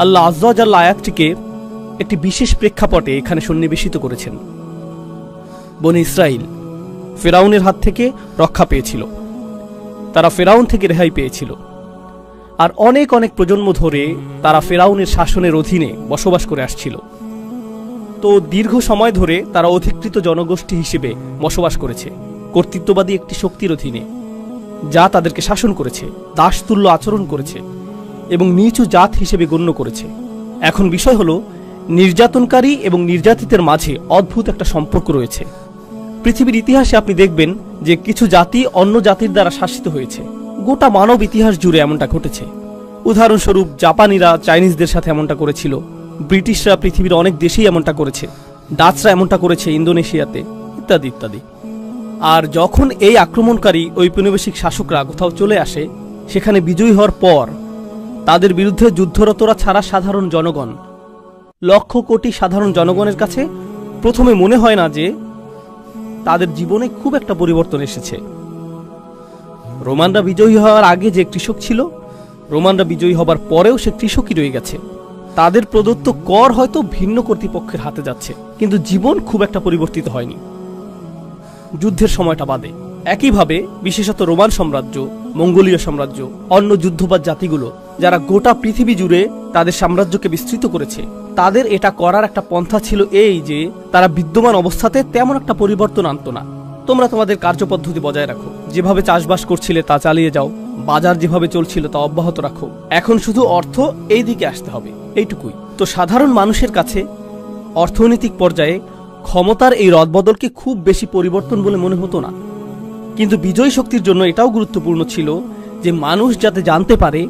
আল্লাহ আজ্জা ওয়া জাল্লা আয়াতটিকে একটি বিশেষ প্রেক্ষাপটে এখানে সন্নিবেশিত করেছেন। বনী ইসরাইল ফেরাউনের হাত থেকে রক্ষা পেয়েছিল, তারা ফেরাউন থেকে রেহাই পেয়েছিল, আর অনেক অনেক প্রজন্ম ধরে তারা ফেরাউনের শাসনের অধীনে বসবাস করে আসছিল। তো দীর্ঘ সময় ধরে তারা অধিকৃত জনগোষ্ঠী হিসেবে বসবাস করেছে। কর্তৃত্ববাদী একটি শক্তির অধীনে, যা তাদেরকে শাসন করেছে, দাসতুল্য আচরণ করেছে এবং নিচু জাত হিসেবে গণ্য করেছে। এখন বিষয় হলো, নির্যাতনকারী এবং নির্যাতিতের মাঝে অদ্ভুত একটা সম্পর্ক রয়েছে। পৃথিবীর ইতিহাসে আপনি দেখবেন যে কিছু জাতি অন্য জাতির দ্বারা শাসিত হয়েছে। গোটা মানব ইতিহাস জুড়ে এমনটা ঘটেছে। উদাহরণস্বরূপ জাপানিরা চাইনিজদের সাথে এমনটা করেছিল, ব্রিটিশরা পৃথিবীর অনেক দেশেই এমনটা করেছে, ডাচরা এমনটা করেছে ইন্দোনেশিয়াতে, ইত্যাদি ইত্যাদি। আর যখন এই আক্রমণকারী ঔপনিবেশিক শাসকরা কোথাও চলে আসে, সেখানে বিজয়ী হওয়ার পর তাদের বিরুদ্ধে যুদ্ধরতরা ছাড়া সাধারণ জনগণ, লক্ষ কোটি সাধারণ জনগণের কাছে প্রথমে মনে হয় না যে তাদের জীবনে খুব একটা পরিবর্তন এসেছে। রোমানরা বিজয়ী হওয়ার আগে যে কৃষক ছিল, রোমানরা বিজয়ী হবার পরেও সে কৃষকই রয়ে গেছে। তাদের প্রদত্ত কর হয়তো ভিন্ন কর্তৃপক্ষের হাতে যাচ্ছে, কিন্তু জীবন খুব একটা পরিবর্তিত হয়নি, যুদ্ধের সময়টা বাদে। একইভাবে বিশেষত রোমান সাম্রাজ্য, মঙ্গোলীয় সাম্রাজ্য, অন্য যুদ্ধবাজ জাতিগুলো যারা গোটা পৃথিবী জুড়ে তাদের সাম্রাজ্যকে বিস্তৃত করেছে, তাদের এটা করার একটা পন্থা ছিল এই যে তারা বিদ্যমান অবস্থাতে তেমন একটা পরিবর্তন আনতো না। তোমরা তোমাদের কার্যপদ্ধতি বজায় রাখো, যেভাবে চাষবাস করছিলে তা চালিয়ে যাও, বাজার যেভাবে চলছিল তা অব্যাহত রাখো, এখন শুধু অর্থ এই দিকে আসতে হবে, এইটুকুই। তো সাধারণ মানুষের কাছে অর্থনৈতিক পর্যায়ে ক্ষমতার এই রদবদলকে খুব বেশি পরিবর্তন বলে মনে হতো না। কিন্তু বিজয়ী শক্তির জন্য এটাও গুরুত্বপূর্ণ ছিল যে মানুষ যাতে জানতে পারে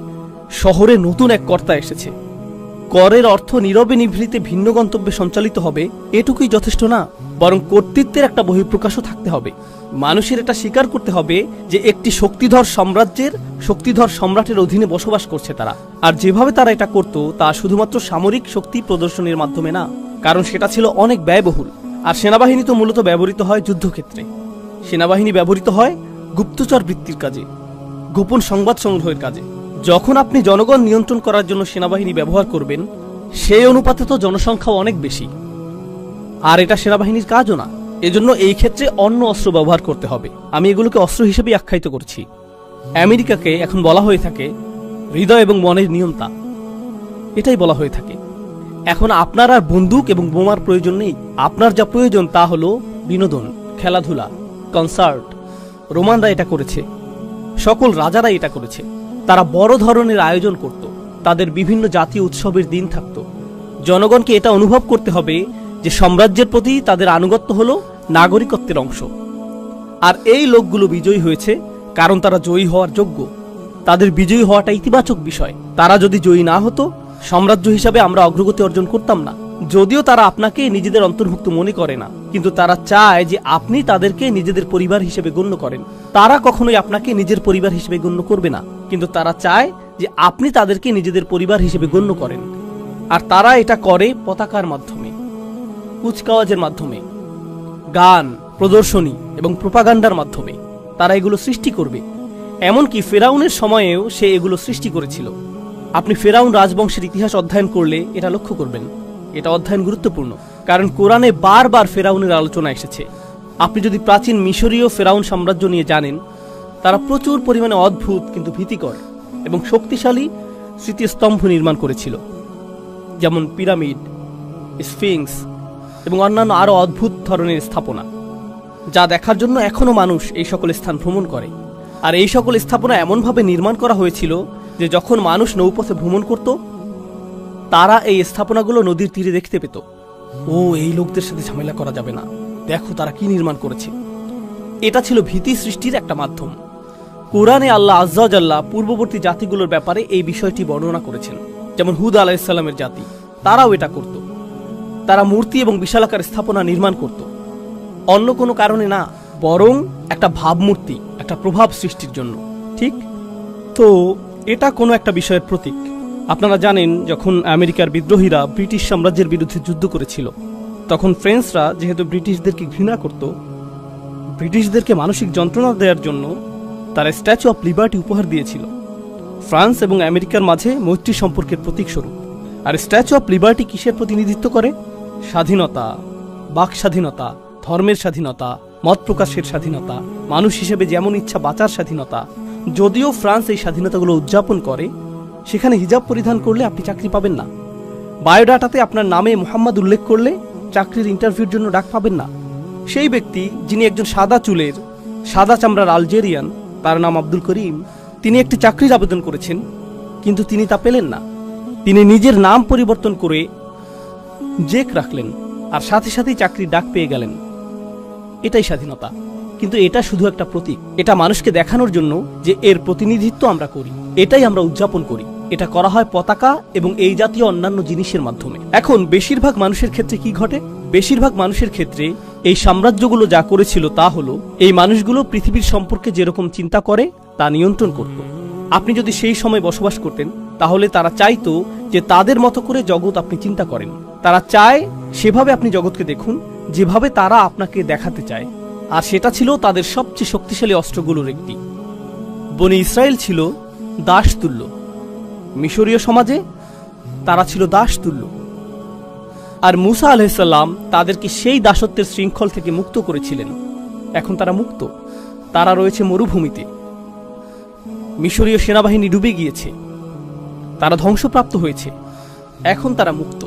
শহরে নতুন এক কর্তা এসেছে। করের অর্থ নীরবে নিভৃতে ভিন্ন গন্তব্যে সঞ্চালিত হবে, এটুকুই যথেষ্ট না, বরং কর্তৃত্বের একটা বহিঃপ্রকাশও থাকতে হবে। মানুষের এটা স্বীকার করতে হবে যে একটি শক্তিধর সাম্রাজ্যের শক্তিধর সম্রাটের অধীনে বসবাস করছে তারা। আর যেভাবে তারা এটা করত তা শুধুমাত্র সামরিক শক্তি প্রদর্শনের মাধ্যমে না, কারণ সেটা ছিল অনেক ব্যয়বহুল। আর সেনাবাহিনী তো মূলত ব্যবহৃত হয় যুদ্ধক্ষেত্রে। সেনাবাহিনী ব্যবহৃত হয় গুপ্তচর বৃত্তির কাজে, গোপন সংবাদ সংগ্রহের কাজে। যখন আপনি জনগণ নিয়ন্ত্রণ করার জন্য সেনাবাহিনী ব্যবহার করবেন, সেই অনুপাতে তো জনসংখ্যাও অনেক বেশি, আর এটা সেনাবাহিনীর কাজও না। এজন্য এই ক্ষেত্রে অন্য অস্ত্র ব্যবহার করতে হবে। আমি এগুলোকে অস্ত্র হিসেবেই আখ্যায়িত করছি। আমেরিকাকে এখন বলা হয়ে থাকে হৃদয় এবং মনের নিয়ন্তা, এটাই বলা হয়ে থাকে। এখন আপনার আর বন্দুক এবং বোমার প্রয়োজন নেই। আপনার যা প্রয়োজন তা হলো বিনোদন, খেলাধুলা, কনসার্ট। রোমানরা এটা করেছে, সকল রাজারা এটা করেছে। তারা বড় ধরনের আয়োজন করত, তাদের বিভিন্ন জাতীয় উৎসবের দিন থাকত। জনগণকে এটা অনুভব করতে হবে যে সাম্রাজ্যের প্রতি তাদের আনুগত্য হলো নাগরিকত্বের অংশ। আর এই লোকগুলো বিজয়ী হয়েছে কারণ তারা জয়ী হওয়ার যোগ্য। তাদের বিজয়ী হওয়াটা ইতিবাচক বিষয়। তারা যদি জয়ী না হতো, সাম্রাজ্য হিসাবে আমরা অগ্রগতি অর্জন করতাম না। যদিও তারা আপনাকে নিজেদের অন্তর্ভুক্ত মনে করে না, কিন্তু তারা চায় যে আপনি তাদেরকে নিজেদের পরিবার হিসেবে গণ্য করেন। তারা কখনোই আপনাকে নিজের পরিবার হিসেবে গণ্য করবে না, কিন্তু তারা চায় যে আপনি তাদেরকে নিজেদের পরিবার হিসেবে গণ্য করেন। আর তারা এটা করে পতাকার মাধ্যমে, কুচকাওয়াজের মাধ্যমে, গান, প্রদর্শনী এবং প্রোপাগান্ডার মাধ্যমে। তারা এগুলো সৃষ্টি করবে। এমনকি ফেরাউনের সময়েও সে এগুলো সৃষ্টি করেছিল। আপনি ফেরাউন রাজবংশের ইতিহাস অধ্যয়ন করলে এটা লক্ষ্য করবেন। এটা অধ্যয়ন গুরুত্বপূর্ণ, কারণ কোরআনে বারবার ফেরাউনের আলোচনা এসেছে। আপনি যদি প্রাচীন মিশরীয় ফেরাউন সাম্রাজ্য নিয়ে জানেন, তারা প্রচুর পরিমাণে অদ্ভুত কিন্তু ভীতিকর এবং শক্তিশালী স্মৃতিস্তম্ভ নির্মাণ করেছিল, যেমন পিরামিড, স্ফিংস এবং অন্যান্য আরও অদ্ভুত ধরনের স্থাপনা, যা দেখার জন্য এখনও মানুষ এই সকল স্থান ভ্রমণ করে। আর এই সকল স্থাপনা এমনভাবে নির্মাণ করা হয়েছিল যে যখন মানুষ নৌপথে ভ্রমণ করত, তারা এই স্থাপনাগুলো নদীর তীরে দেখতে পেত। এই লোকদের সাথে ঝামেলা করা যাবে না, দেখো তারা কি নির্মাণ করেছে। এটা ছিল ভীতি সৃষ্টির একটা মাধ্যম। কোরআনে আল্লাহ আজ্জা ওয়া জাল্লা পূর্ববর্তী জাতিগুলোর ব্যাপারে এই বিষয়টি বর্ণনা করেছেন। যেমন হুদ আলাইহিস সালামের জাতি, তারাও এটা করত। তারা মূর্তি এবং বিশালাকার স্থাপনা নির্মাণ করত, অন্য কোনো কারণে না, বরং একটা ভাবমূর্তি, একটা প্রভাব সৃষ্টির জন্য। ঠিক তো এটা কোনো একটা বিষয়ের প্রতীক। আপনারা জানেন, যখন আমেরিকার বিদ্রোহীরা ব্রিটিশ সাম্রাজ্যের বিরুদ্ধে যুদ্ধ করেছিল, তখন ফ্রেঞ্চরা যেহেতু ব্রিটিশদেরকে ঘৃণা করত, ব্রিটিশদেরকে মানসিক যন্ত্রণা দেওয়ার জন্য তারা স্ট্যাচু অফ লিবার্টি উপহার দিয়েছিল, ফ্রান্স এবং আমেরিকার মাঝে মৈত্রী সম্পর্কের প্রতীক স্বরূপ। আর স্ট্যাচু অফ লিবার্টি কিসের প্রতিনিধিত্ব করে? স্বাধীনতা, বাক স্বাধীনতা, ধর্মের স্বাধীনতা, মত প্রকাশের স্বাধীনতা, মানুষ হিসেবে যেমন ইচ্ছা বাঁচার স্বাধীনতা। যদিও ফ্রান্স এই স্বাধীনতাগুলো উদযাপন করে, সেখানে হিজাব পরিধান করলে আপনি চাকরি পাবেন না। বায়োডাটাতে আপনার নামে মুহাম্মদ উল্লেখ করলে চাকরির ইন্টারভিউর জন্য ডাক পাবেন না। সেই ব্যক্তি যিনি একজন সাদা চুলের সাদা চামড়ার আলজেরিয়ান, তার নাম আব্দুল করিম। তিনি একটি চাকরির আবেদন করেছেন, কিন্তু তিনি তা পেলেন না। তিনি নিজের নাম পরিবর্তন করে জেক রাখলেন, আর সাথে সাথেই চাকরির ডাক পেয়ে গেলেন। এটাই স্বাধীনতা। কিন্তু এটা শুধু একটা প্রতীক। এটা মানুষকে দেখানোর জন্য যে এর প্রতিনিধিত্ব আমরা করি, এটাই আমরা উদযাপন করি। এটা করা হয় পতাকা এবং এই জাতীয় অন্যান্য জিনিসের মাধ্যমে। এখন বেশিরভাগ মানুষের ক্ষেত্রে কি ঘটে? বেশিরভাগ মানুষের ক্ষেত্রে এই সাম্রাজ্যগুলো যা করেছিল তা হলো, এই মানুষগুলো পৃথিবীর সম্পর্কে যেরকম চিন্তা করে তা নিয়ন্ত্রণ করত। আপনি যদি সেই সময় বসবাস করতেন, তাহলে তারা চাইতো যে তাদের মতো করে জগৎ আপনি চিন্তা করেন। তারা চায় সেভাবে আপনি জগৎকে দেখুন, যেভাবে তারা আপনাকে দেখাতে চায়। আর সেটা ছিল তাদের সবচেয়ে শক্তিশালী অস্ত্রগুলোর একটি। বনি ইসরায়েল ছিল দাসতুল্য। মিশরীয় সমাজে তারা ছিল দাসতুল্য। আর মুসা আলাইহিসসালাম তাদেরকে সেই দাসত্বের শৃঙ্খল থেকে মুক্ত করেছিলেন। এখন তারা মুক্ত। তারা রয়েছে মরুভূমিতে। মিশরীয় সেনাবাহিনী ডুবে গিয়েছে, তারা ধ্বংসপ্রাপ্ত হয়েছে। এখন তারা মুক্ত,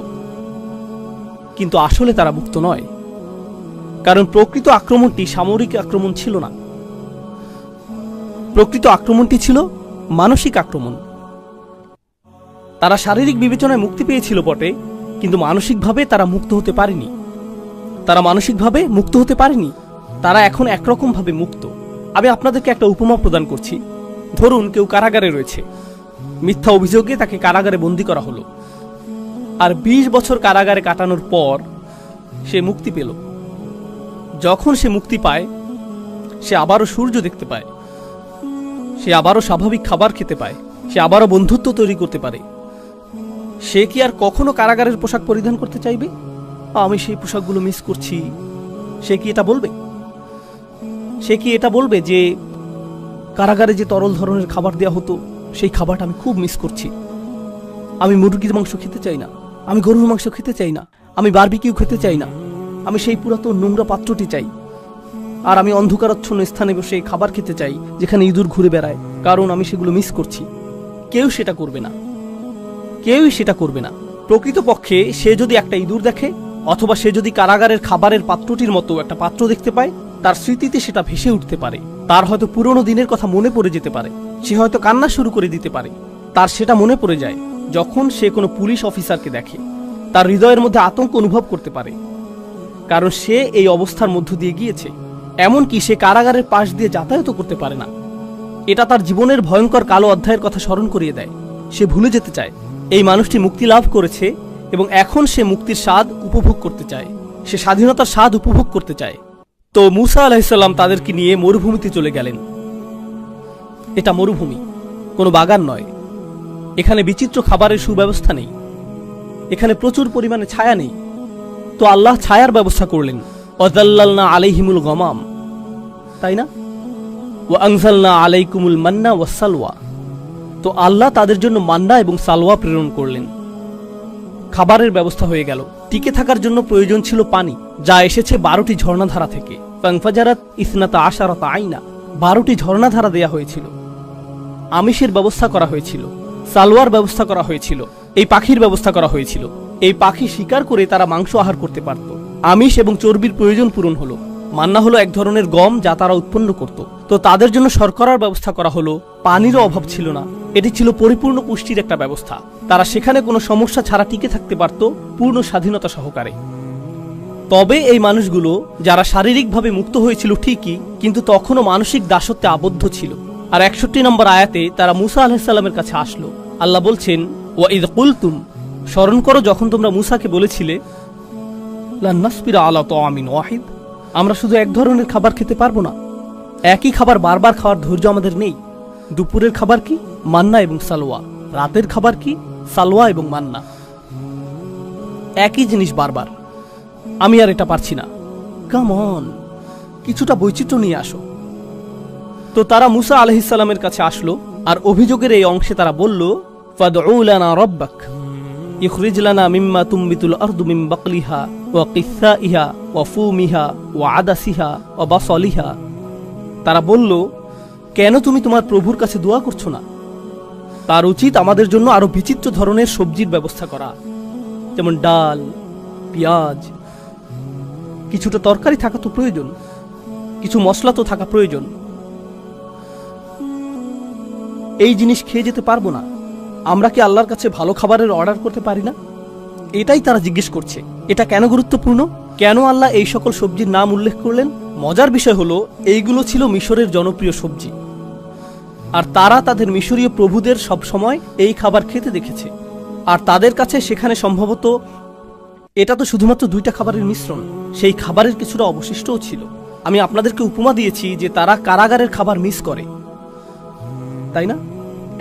কিন্তু আসলে তারা মুক্ত নয়। কারণ প্রকৃত আক্রমণটি সামরিক আক্রমণ ছিল না, প্রকৃত আক্রমণটি ছিল মানসিক আক্রমণ। তারা শারীরিক বিবেচনায় মুক্তি পেয়েছিল বটে, কিন্তু মানসিকভাবে তারা মুক্ত হতে পারেনি। তারা মানসিকভাবে মুক্ত হতে পারেনি। তারা এখন একরকম ভাবে মুক্ত। আমি আপনাদেরকে একটা উপমা প্রদান করছি। ধরুন কেউ কারাগারে রয়েছে, মিথ্যা অভিযোগে তাকে কারাগারে বন্দী করা হলো, আর 20 বছর কারাগারে কাটানোর পর সে মুক্তি পেল। যখন সে মুক্তি পায়, সে আবারও সূর্য দেখতে পায়, সে আবারও স্বাভাবিক খাবার খেতে পায়, সে আবারও বন্ধুত্ব তৈরি করতে পারে। সে কি আর কখনো কারাগারের পোশাক পরিধান করতে চাইবে? আমি সেই পোশাকগুলো মিস করছি। সে কি এটা বলবে? সে কি এটা বলবে যে কারাগারে যে তরল ধরনের খাবার দেওয়া হতো, সেই খাবারটা আমি খুব মিস করছি। আমি মুরগির মাংস খেতে চাই না, আমি গরুর মাংস খেতে চাই না, আমি বারবিকিউ খেতে চাই না, আমি সেই পুরাতন নোংরা পাত্রটি চাই। আর আমি অন্ধকারাচ্ছন্ন স্থানে বসে খাবার খেতে চাই যেখানে ইঁদুর ঘুরে বেড়ায়, কারণ আমি সেগুলো মিস করছি। কেউ সেটা করবে না, কেউই সেটা করবে না। প্রকৃতপক্ষে সে যদি একটা ইঁদুর দেখে, অথবা সে যদি কারাগারের খাবারের পাত্রটির মতো একটা পাত্র দেখতে পায়, তার স্মৃতিতে সেটা ভেসে উঠতে পারে। তার হয়তো পুরনো দিনের কথা মনে পড়ে যেতে পারে। সে হয়তো কান্না শুরু করে দিতে পারে। তার সেটা মনে পড়ে যায় যখন সে কোনো পুলিশ অফিসারকে দেখে। তার হৃদয়ের মধ্যে আতঙ্ক অনুভব করতে পারে, কারণ সে এই অবস্থার মধ্য দিয়ে গিয়েছে। এমনকি সে কারাগারের পাশ দিয়ে যাতায়াতও করতে পারে না। এটা তার জীবনের ভয়ঙ্কর কালো অধ্যায়ের কথা স্মরণ করিয়ে দেয়। সে ভুলে যেতে চায় এই মানুষটি মুক্তি লাভ করেছে এবং এখন সে মুক্তির স্বাদ উপভোগ করতে চায়। সে স্বাধীনতার স্বাদ উপভোগ করতে চায়। তো মুসা আলাইহিসসালাম তাদেরকে নিয়ে মরুভূমিতে চলে গেলেন। এটা মরুভূমি, কোনো বাগান নয়। এখানে বিচিত্র খাবারের সুব্যবস্থা নেই, এখানে প্রচুর পরিমাণে ছায়া নেই। তো আল্লাহ ছায়ার ব্যবস্থা করলেন। ওয়াযাল্লালনা আলাইহিমুল গমাম, তাই না? ওয়া আনজালনা আলাইকুমুল মান্না ওয়াস সালওয়া। তো আল্লাহ তাদের জন্য মান্না এবং সালওয়া প্রেরণ করলেন। খাবারের ব্যবস্থা হয়ে গেল। টিকে থাকার জন্য প্রয়োজন ছিল পানি, যা এসেছে 12টি ঝর্ণাধারা থেকে। ফানফাজারাত ইসনাতা আশারাতা আইনা, 12টি ঝর্ণাধারা দেয়া হয়েছিল। আমিষের ব্যবস্থা করা হয়েছিল, সালওয়ার ব্যবস্থা করা হয়েছিল, এই পাখির ব্যবস্থা করা হয়েছিল। এই পাখি শিকার করে তারা মাংস আহার করতে পারত। আমিষ এবং চর্বির প্রয়োজন পূরণ হলো। মান্না হলো এক ধরনের গম যা তারা উৎপন্ন করত। তো তাদের জন্য শর্করার ব্যবস্থা করা হলো। পানিরও অভাব ছিল না। এটি ছিল পরিপূর্ণ পুষ্টির একটা ব্যবস্থা। তারা সেখানে কোনো সমস্যা ছাড়া টিকে থাকতে পারত পূর্ণ স্বাধীনতা সহকারে। তবে এই মানুষগুলো যারা শারীরিকভাবে মুক্ত হয়েছিল ঠিকই, কিন্তু তখনও মানসিক দাসত্বে আবদ্ধ ছিল। আর 61 নম্বর আয়াতে তারা মুসা আলাইহিস সালামের কাছে আসলো। আল্লাহ বলছেন, ওয়া ইয কুলতুম, স্মরণ করো যখন তোমরা মুসাকে বলেছিলে, লা নাসবিরা আলা তাআমিন ওয়াহিদ, আমরা শুধু এক ধরনের খাবার খেতে পারবো না। একই খাবার বারবার খাওয়ার ধৈর্য আমাদের নেই। দুপুরের খাবার কি? মান্না এবং সালওয়া। রাতের খাবার কি? সালওয়া এবং মান্না। একই জিনিস বারবার। আমি আর এটা পারছি না। কাম অন, কিছুটা বৈচিত্র্য নিয়ে আসো। তো তারা মুসা আলাইহিস সালামের কাছে আসলো, আর অভিযোগের এই অংশে তারা বলল, ফাদউ লানা রাব্বাক ইখরিজ লানা মিম্মা তুমবিতুল আরদু মিন বাকলিহা ওয়া কিসাইহা ওয়া ফুমিহা ওয়া আদাসিহা ওয়া বাসালিহা। তারা বলল, কেন তুমি তোমার প্রভুর কাছে দোয়া করছো না? তার উচিত আমাদের জন্য আরো বিচিত্র ধরনের সবজির ব্যবস্থা করা, যেমন ডাল, পেঁয়াজ, কিছুটা তরকারি থাকা তো প্রয়োজন। কিছু মশলা তো থাকা প্রয়োজন। এই জিনিস খেয়ে যেতে পারবো না, আমরা কি আল্লাহর কাছে ভালো খাবারের অর্ডার করতে পারি না? এটাই তারা জিজ্ঞেস করছে। এটা কেন গুরুত্বপূর্ণ? কেন আল্লাহ এই সকল সবজির নাম উল্লেখ করলেন? মজার বিষয় হলো এইগুলো ছিল মিশরের জনপ্রিয় সবজি, আর তারা তাদের মিশরীয় প্রভুদের সব সময় এই খাবার খেতে দেখেছে। আর তাদের কাছে সেখানে সম্ভবত এটা তো শুধুমাত্র 2টা খাবারের মিশ্রণ, সেই খাবারের কিছুটা অবশিষ্টও ছিল। আমি আপনাদেরকে উপমা দিয়েছি যে তারা কারাগারের খাবার মিস করে, তাই না?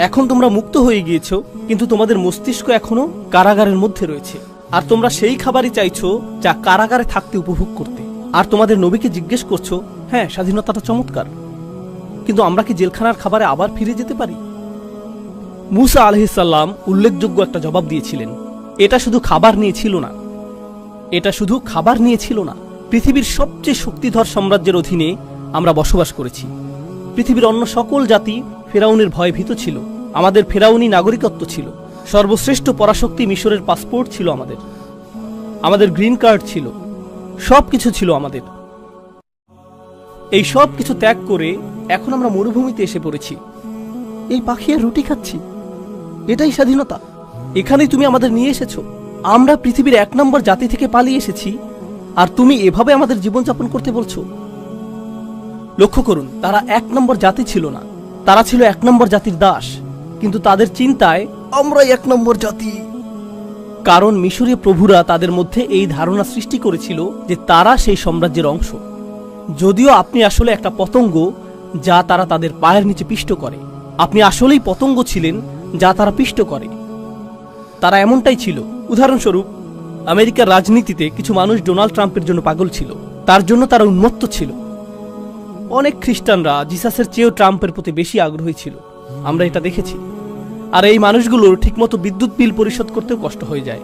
এখন তোমরা মুক্ত হয়ে গিয়েছো, কিন্তু তোমাদের মস্তিষ্ক এখনো কারাগারের মধ্যে রয়েছে, আর তোমরা সেই খাবারই চাইছো যা কারাগারে থাকতে উপভোগ করতে। আর তোমাদের নবীকে জিজ্ঞেস করছো, হ্যাঁ স্বাধীনতাটা চমৎকার, কিন্তু আমরা কি জেলখানার খাবারে আবার ফিরে যেতে পারি? মুসা আলাইহিসসালাম উল্লেখযোগ্য একটা জবাব দিয়েছিলেন। এটা শুধু খাবার নিয়ে ছিল না, এটা শুধু খাবার নিয়ে ছিল না। পৃথিবীর সবচেয়ে শক্তিধর সাম্রাজ্যের অধীনে আমরা বসবাস করেছি। পৃথিবীর অন্য সকল জাতি ফেরাউনের ভয়ে ভীত ছিল। আমাদের ফেরাউনি নাগরিকত্ব ছিল। সর্বশ্রেষ্ঠ পরাশক্তি মিশরের পাসপোর্ট ছিল আমাদের গ্রিন কার্ড ছিল, সব কিছু ছিল আমাদের। এই সব কিছু ত্যাগ করে এখন আমরা মরুভূমিতে এসে পড়েছি। এই পাখি আর রুটি খাচ্ছি, এটাই স্বাধীনতা? এখানেই তুমি আমাদের নিয়ে এসেছো। আমরা পৃথিবীর 1 নম্বর জাতি থেকে পালিয়ে এসেছি, আর তুমি এভাবে আমাদের জীবনযাপন করতে বলছো? লক্ষ্য করুন, তারা 1 নম্বর জাতি ছিল না, তারা ছিল 1 নম্বর জাতির দাস। কিন্তু তাদের চিন্তায় আমরাই 1 নম্বর জাতি। কারণ মিশরীয় প্রভুরা তাদের মধ্যে এই ধারণা সৃষ্টি করেছিল যে তারা সেই সাম্রাজ্যের অংশ, যদিও আপনি আসলে একটা পতঙ্গ যা তারা তাদের পায়ের নিচে পিষ্ট করে। আপনি আসলেই পতঙ্গ ছিলেন যা তারা পিষ্ট করে। তারা এমনটাই ছিল। উদাহরণস্বরূপ, আমেরিকার রাজনীতিতে কিছু মানুষ ডোনাল্ড ট্রাম্পের জন্য পাগল ছিল, তার জন্য তারা উন্মত্ত ছিল। অনেক খ্রিস্টানরা জিসাসের চেয়েও ট্রাম্পের প্রতি বেশি আগ্রহী ছিল, আমরা এটা দেখেছি। আর এই মানুষগুলোর ঠিকমতো বিদ্যুৎ বিল পরিশোধ করতেও কষ্ট হয়ে যায়।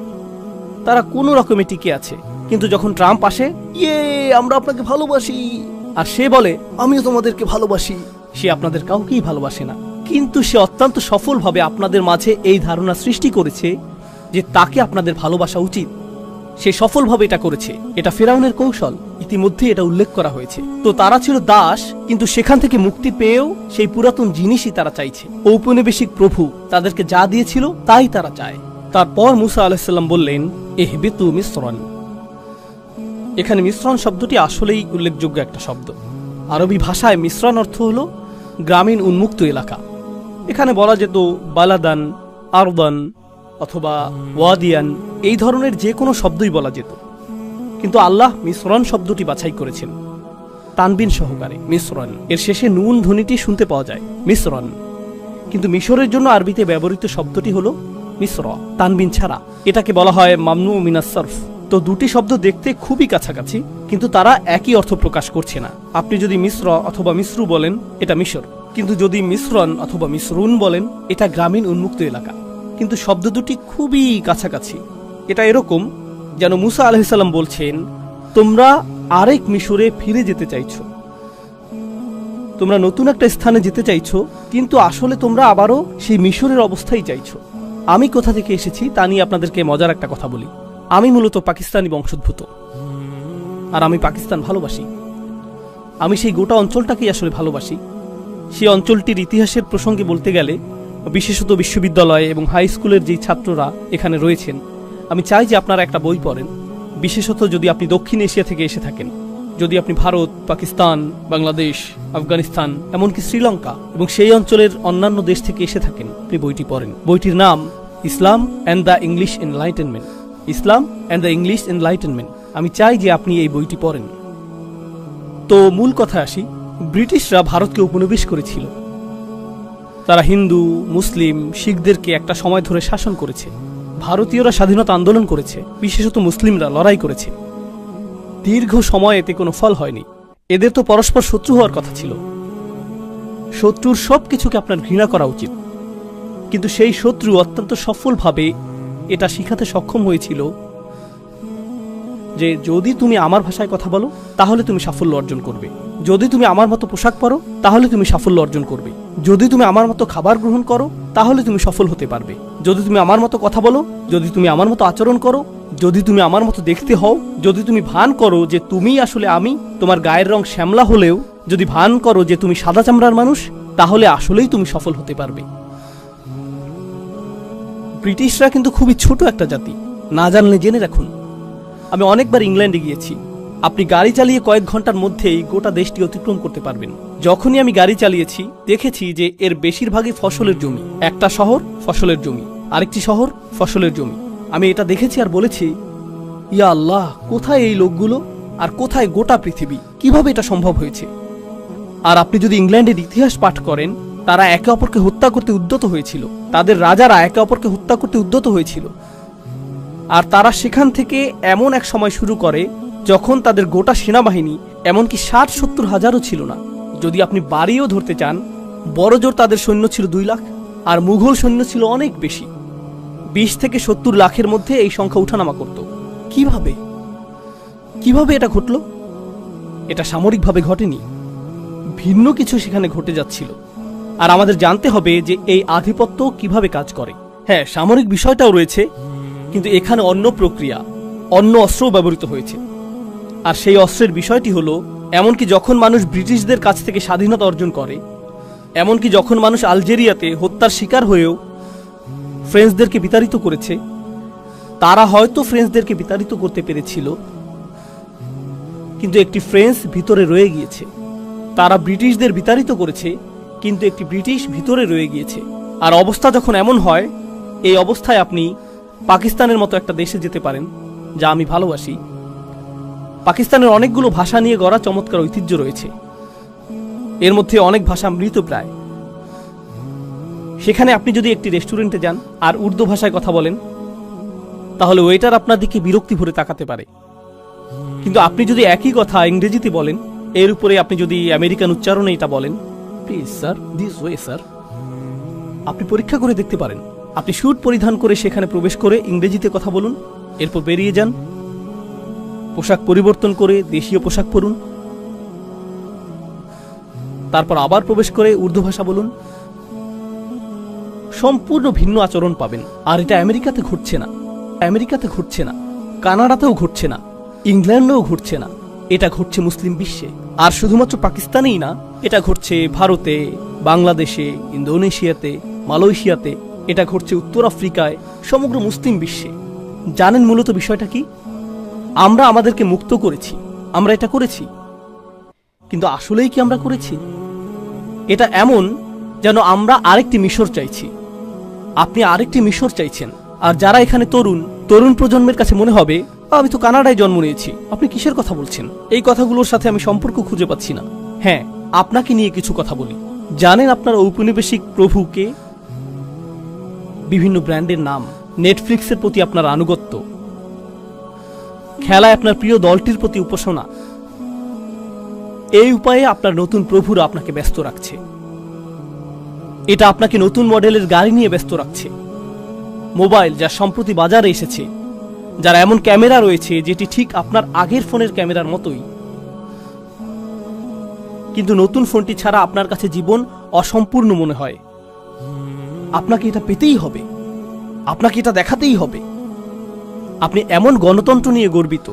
তারা কোনো রকমে টিকে আছে, কিন্তু যখন ট্রাম্প আসে, ইয়ে আমরা আপনাকে ভালোবাসি, আর সে বলে আমিও তোমাদেরকে ভালোবাসি, সে আপনাদের কাউকেই ভালোবাসে না। কিন্তু সে অত্যন্ত সফলভাবে আপনাদের মাঝে এই ধারণা সৃষ্টি করেছে যে তাকে আপনাদের ভালোবাসা উচিত। সে সফলভাবে এটা করেছে। এটা ফেরাউনের কৌশল, ইতিমধ্যে এটা উল্লেখ করা হয়েছে। তো তারা ছিল দাস, কিন্তু সেখান থেকে মুক্তি পেয়েও সেই পুরাতন জিনিসই তারা চাইছে। ঔপনিবেশিক প্রভু তাদেরকে যা দিয়েছিল তাই তারা চায়। তারপর মুসা আলাইহিসসালাম বললেন, ইহবিতু মিসরান। এখানে মিশ্রণ শব্দটি আসলেই উল্লেখযোগ্য একটা শব্দ। আরবি ভাষায় মিশ্রণ অর্থ হলো গ্রামীণ উন্মুক্ত এলাকা। এখানে বলা যেত বালাদান, আরদান অথবা ওয়াদিয়ান, এই ধরনের যে কোনো শব্দই বলা যেত, কিন্তু আল্লাহ মিসরন শব্দটি বাছাই করেছেন তানবিন সহকারে। মিসরন এর শেষে নুন ধ্বনিটি শুনতে পাওয়া যায়, মিসরন। কিন্তু মিশরের জন্য আরবিতে ব্যবহৃত শব্দটি হলো মিসর, তানবিন ছাড়া। এটাকে বলা হয় মামনু মিনাস সরফ। তো দুটি শব্দ দেখতে খুবই কাছাকাছি, কিন্তু তারা একই অর্থ প্রকাশ করছে না। আপনি যদি মিশ্র অথবা মিশ্রু বলেন, এটা মিশর, কিন্তু যদি মিশ্রণ অথবা মিশ্রুন বলেন, এটা গ্রামীণ উন্মুক্ত এলাকা। কিন্তু শব্দ দুটি খুবই কাছাকাছি। এটা এরকম যেন মুসা আলাইহিসসালাম বলছেন, তোমরা আরেক মিশরে ফিরে যেতে চাইছো, তোমরা নতুন একটা স্থানে যেতে চাইছো, কিন্তু আসলে তোমরা আবারও সেই মিশরের অবস্থায় চাইছো। আমি কোথা থেকে এসেছি তা নিয়ে আপনাদেরকে মজার একটা কথা বলি। আমি মূলত পাকিস্তানি বংশোদ্ভূত, আর আমি পাকিস্তান ভালোবাসি। আমি সেই গোটা অঞ্চলটাকেই আসলে ভালোবাসি। সেই অঞ্চলটির ইতিহাসের প্রসঙ্গে বলতে গেলে, বিশেষত বিশ্ববিদ্যালয় এবং হাই স্কুলের যেই ছাত্ররা এখানে রয়েছেন, আমি চাই যে আপনারা একটা বই পড়েন, বিশেষত যদি আপনি দক্ষিণ এশিয়া থেকে এসে থাকেন। যদি আপনি ভারত, পাকিস্তান, বাংলাদেশ, আফগানিস্তান, এমনকি শ্রীলঙ্কা এবং সেই অঞ্চলের অন্যান্য দেশ থেকে এসে থাকেন, আপনি বইটি পড়েন। বইটির নাম Islam and the English Enlightenment. Islam and the English Enlightenment. আমি চাই যে আপনি এই বইটি পড়েন। তো মূল কথা আসি, ব্রিটিশরা ভারতকে উপনিবেশ করেছিল। তারা হিন্দু, মুসলিম, শিখদেরকে একটা সময় ধরে শাসন করেছে। ভারতীয়রা স্বাধীনতা আন্দোলন করেছে, বিশেষত মুসলিমরা লড়াই করেছে। দীর্ঘ সময় এতে কোনো ফল হয়নি। এদের তো পরস্পর শত্রু হওয়ার কথা ছিল। শত্রুর সব কিছুকে আপনার ঘৃণা করা উচিত, কিন্তু সেই শত্রু অত্যন্ত সফলভাবে এটা শিখাতে সক্ষম হয়েছিল যে যদি তুমি আমার ভাষায় কথা বলো তাহলে তুমি সাফল্য অর্জন করবে, যদি তুমি আমার মতো পোশাক পরো তাহলে তুমি সাফল্য অর্জন করবে, যদি তুমি আমার মতো খাবার গ্রহণ করো তাহলে তুমি সফল হতে পারবে, যদি তুমি আমার মতো কথা বলো, যদি তুমি আমার মতো আচরণ করো, যদি তুমি আমার মতো দেখতে হও, যদি তুমি ভান করো যে তুমি আসলে আমি, তোমার গায়ের রং শ্যামলা হলেও যদি ভান করো যে তুমি সাদা চামড়ার মানুষ, তাহলে আসলেই তুমি সফল হতে পারবে। ব্রিটিশরা কিন্তু খুবই ছোট একটা জাতি, না জানলে জেনে রাখুন। আমি অনেকবার ইংল্যান্ডে গিয়েছি। আপনি গাড়ি চালিয়ে কয়েক ঘন্টার মধ্যেই গোটা দেশটি অতিক্রম করতে পারবেন। যখনই আমি গাড়ি চালিয়েছি দেখেছি যে এর বেশিরভাগই ফসলের জমি। একটা শহর ফসলের জমি, আরেকটি শহর ফসলের জমি। আমি এটা দেখেছি আর বলেছি, ইয়া আল্লাহ, কোথায় এই লোকগুলো আর কোথায় গোটা পৃথিবী? কিভাবে এটা সম্ভব হয়েছে? আর আপনি যদি ইংল্যান্ডের ইতিহাস পাঠ করেন, তারা একে অপরকে হত্যা করতে উদ্যত হয়েছিল। তাদের রাজারা একে অপরকে হত্যা করতে উদ্যত হয়েছিল। আর তারা সেখান থেকে এমন এক সময় শুরু করে যখন তাদের গোটা সেনাবাহিনী এমনকি 60-70 হাজারও ছিল না। যদি আপনি বাড়িও ধরতে চান, বড়জোর তাদের সৈন্য ছিল 2 লাখ, আর মুঘল সৈন্য ছিল অনেক বেশি। 20 থেকে 70 লাখের মধ্যে এই সংখ্যা উঠানামা করত। কিভাবে এটা ঘটল? এটা সামরিকভাবে ঘটেনি, ভিন্ন কিছু সেখানে ঘটে যাচ্ছিল। আর আমাদের জানতে হবে যে এই আধিপত্য কিভাবে কাজ করে। হ্যাঁ, সামরিক বিষয়টাও রয়েছে, কিন্তু এখানে অন্য প্রক্রিয়া, অন্য অস্ত্রও ব্যবহৃত হয়েছে। আর সেই অস্ত্রের বিষয়টি হলো, এমনকি যখন মানুষ ব্রিটিশদের কাছ থেকে স্বাধীনতা অর্জন করে, এমনকি যখন মানুষ আলজেরিয়াতে হত্যার শিকার হয়েও ফ্রেঞ্চদেরকে বিতাড়িত করেছে, তারা হয়তো ফ্রেঞ্চদেরকে বিতাড়িত করতে পেরেছিল, কিন্তু একটি ফ্রেঞ্চ ভিতরে রয়ে গিয়েছে। তারা ব্রিটিশদের বিতাড়িত করেছে, কিন্তু একটি ব্রিটিশ ভিতরে রয়ে গিয়েছে। আর অবস্থা যখন এমন হয়, এই অবস্থায় আপনি পাকিস্তানের মতো একটা দেশে যেতে পারেন, যা আমি ভালোবাসি। পাকিস্তানের অনেকগুলো ভাষা নিয়ে গড়া চমৎকার ঐতিহ্য রয়েছে। এর মধ্যে অনেক ভাষা মৃতপ্রায়। সেখানে আপনি যদি একটি রেস্টুরেন্টে যান আর উর্দু ভাষায় কথা বলেন, তাহলে ওয়েটার আপনার দিকে বিরক্তি ভরে তাকাতে পারে। কিন্তু আপনি যদি একই কথা ইংরেজিতে বলেন, এর উপরে আপনি যদি আমেরিকান উচ্চারণে এটা বলেন, please sir, this way sir, আপনি পরীক্ষা করে দেখতে পারেন। আপনি স্যুট পরিধান করে সেখানে প্রবেশ করে ইংরেজিতে কথা বলুন, এরপর বেরিয়ে যান, পোশাক পরিবর্তন করে দেশীয় পোশাক পরুন, তারপর আবার প্রবেশ করে উর্দু ভাষা বলুন। সম্পূর্ণ ভিন্ন আচরণ পাবেন। আর এটা আমেরিকাতে ঘটছে না, আমেরিকাতে ঘটছে না, কানাডাতেও ঘটছে না, ইংল্যান্ডেও ঘটছে না। এটা ঘটছে মুসলিম বিশ্বে। আর শুধুমাত্র পাকিস্তানেই না, এটা ঘটছে ভারতে, বাংলাদেশে, ইন্দোনেশিয়াতে, মালয়েশিয়াতে, এটা ঘটছে উত্তর আফ্রিকায়, সমগ্র মুসলিম বিশ্বে। জানেন মূলত বিষয়টা কি? আমরা আমাদেরকে মুক্ত করেছি, আমরা এটা করেছি, কিন্তু আসলেই কি আমরা করেছি? এটা এমন যেন আমরা আরেকটি মিশর চাইছি। আপনি আরেকটি মিশর চাইছেন। আর যারা এখানে তরুণ প্রজন্মের কাছে মনে হবে, আমি তো কানাডায় জন্ম নিয়েছি, আপনি কিসের কথা বলছেন? এই কথাগুলোর সাথে আমি সম্পর্ক খুঁজে পাচ্ছি না। হ্যাঁ, আপনাকে নিয়ে কিছু কথা বলি। জানেন আপনার ঔপনিবেশিক প্রভুকে? বিভিন্ন ব্র্যান্ডের নাম, নেটফ্লিক্সের প্রতি আপনার আনুগত্য, খেলায় আপনার প্রিয় দলটির প্রতি উপাসনা, এই উপায়ে আপনার নতুন প্রভুরা আপনাকে ব্যস্ত রাখছে। এটা আপনাকে নতুন মডেলের গাড়ি নিয়ে ব্যস্ত রাখছে, মোবাইল যা সম্প্রতি বাজারে এসেছে, যার এমন ক্যামেরা রয়েছে যেটি ঠিক আপনার আগের ফোনের ক্যামেরার মতোই। কিন্তু নতুন ফোনটি ছাড়া আপনার কাছে জীবন অসম্পূর্ণ মনে হয়। আপনাকে এটা পেতেই হবে, আপনাকে এটা দেখাতেই হবে। আপনি এমন গণতন্ত্র নিয়ে গর্বিত,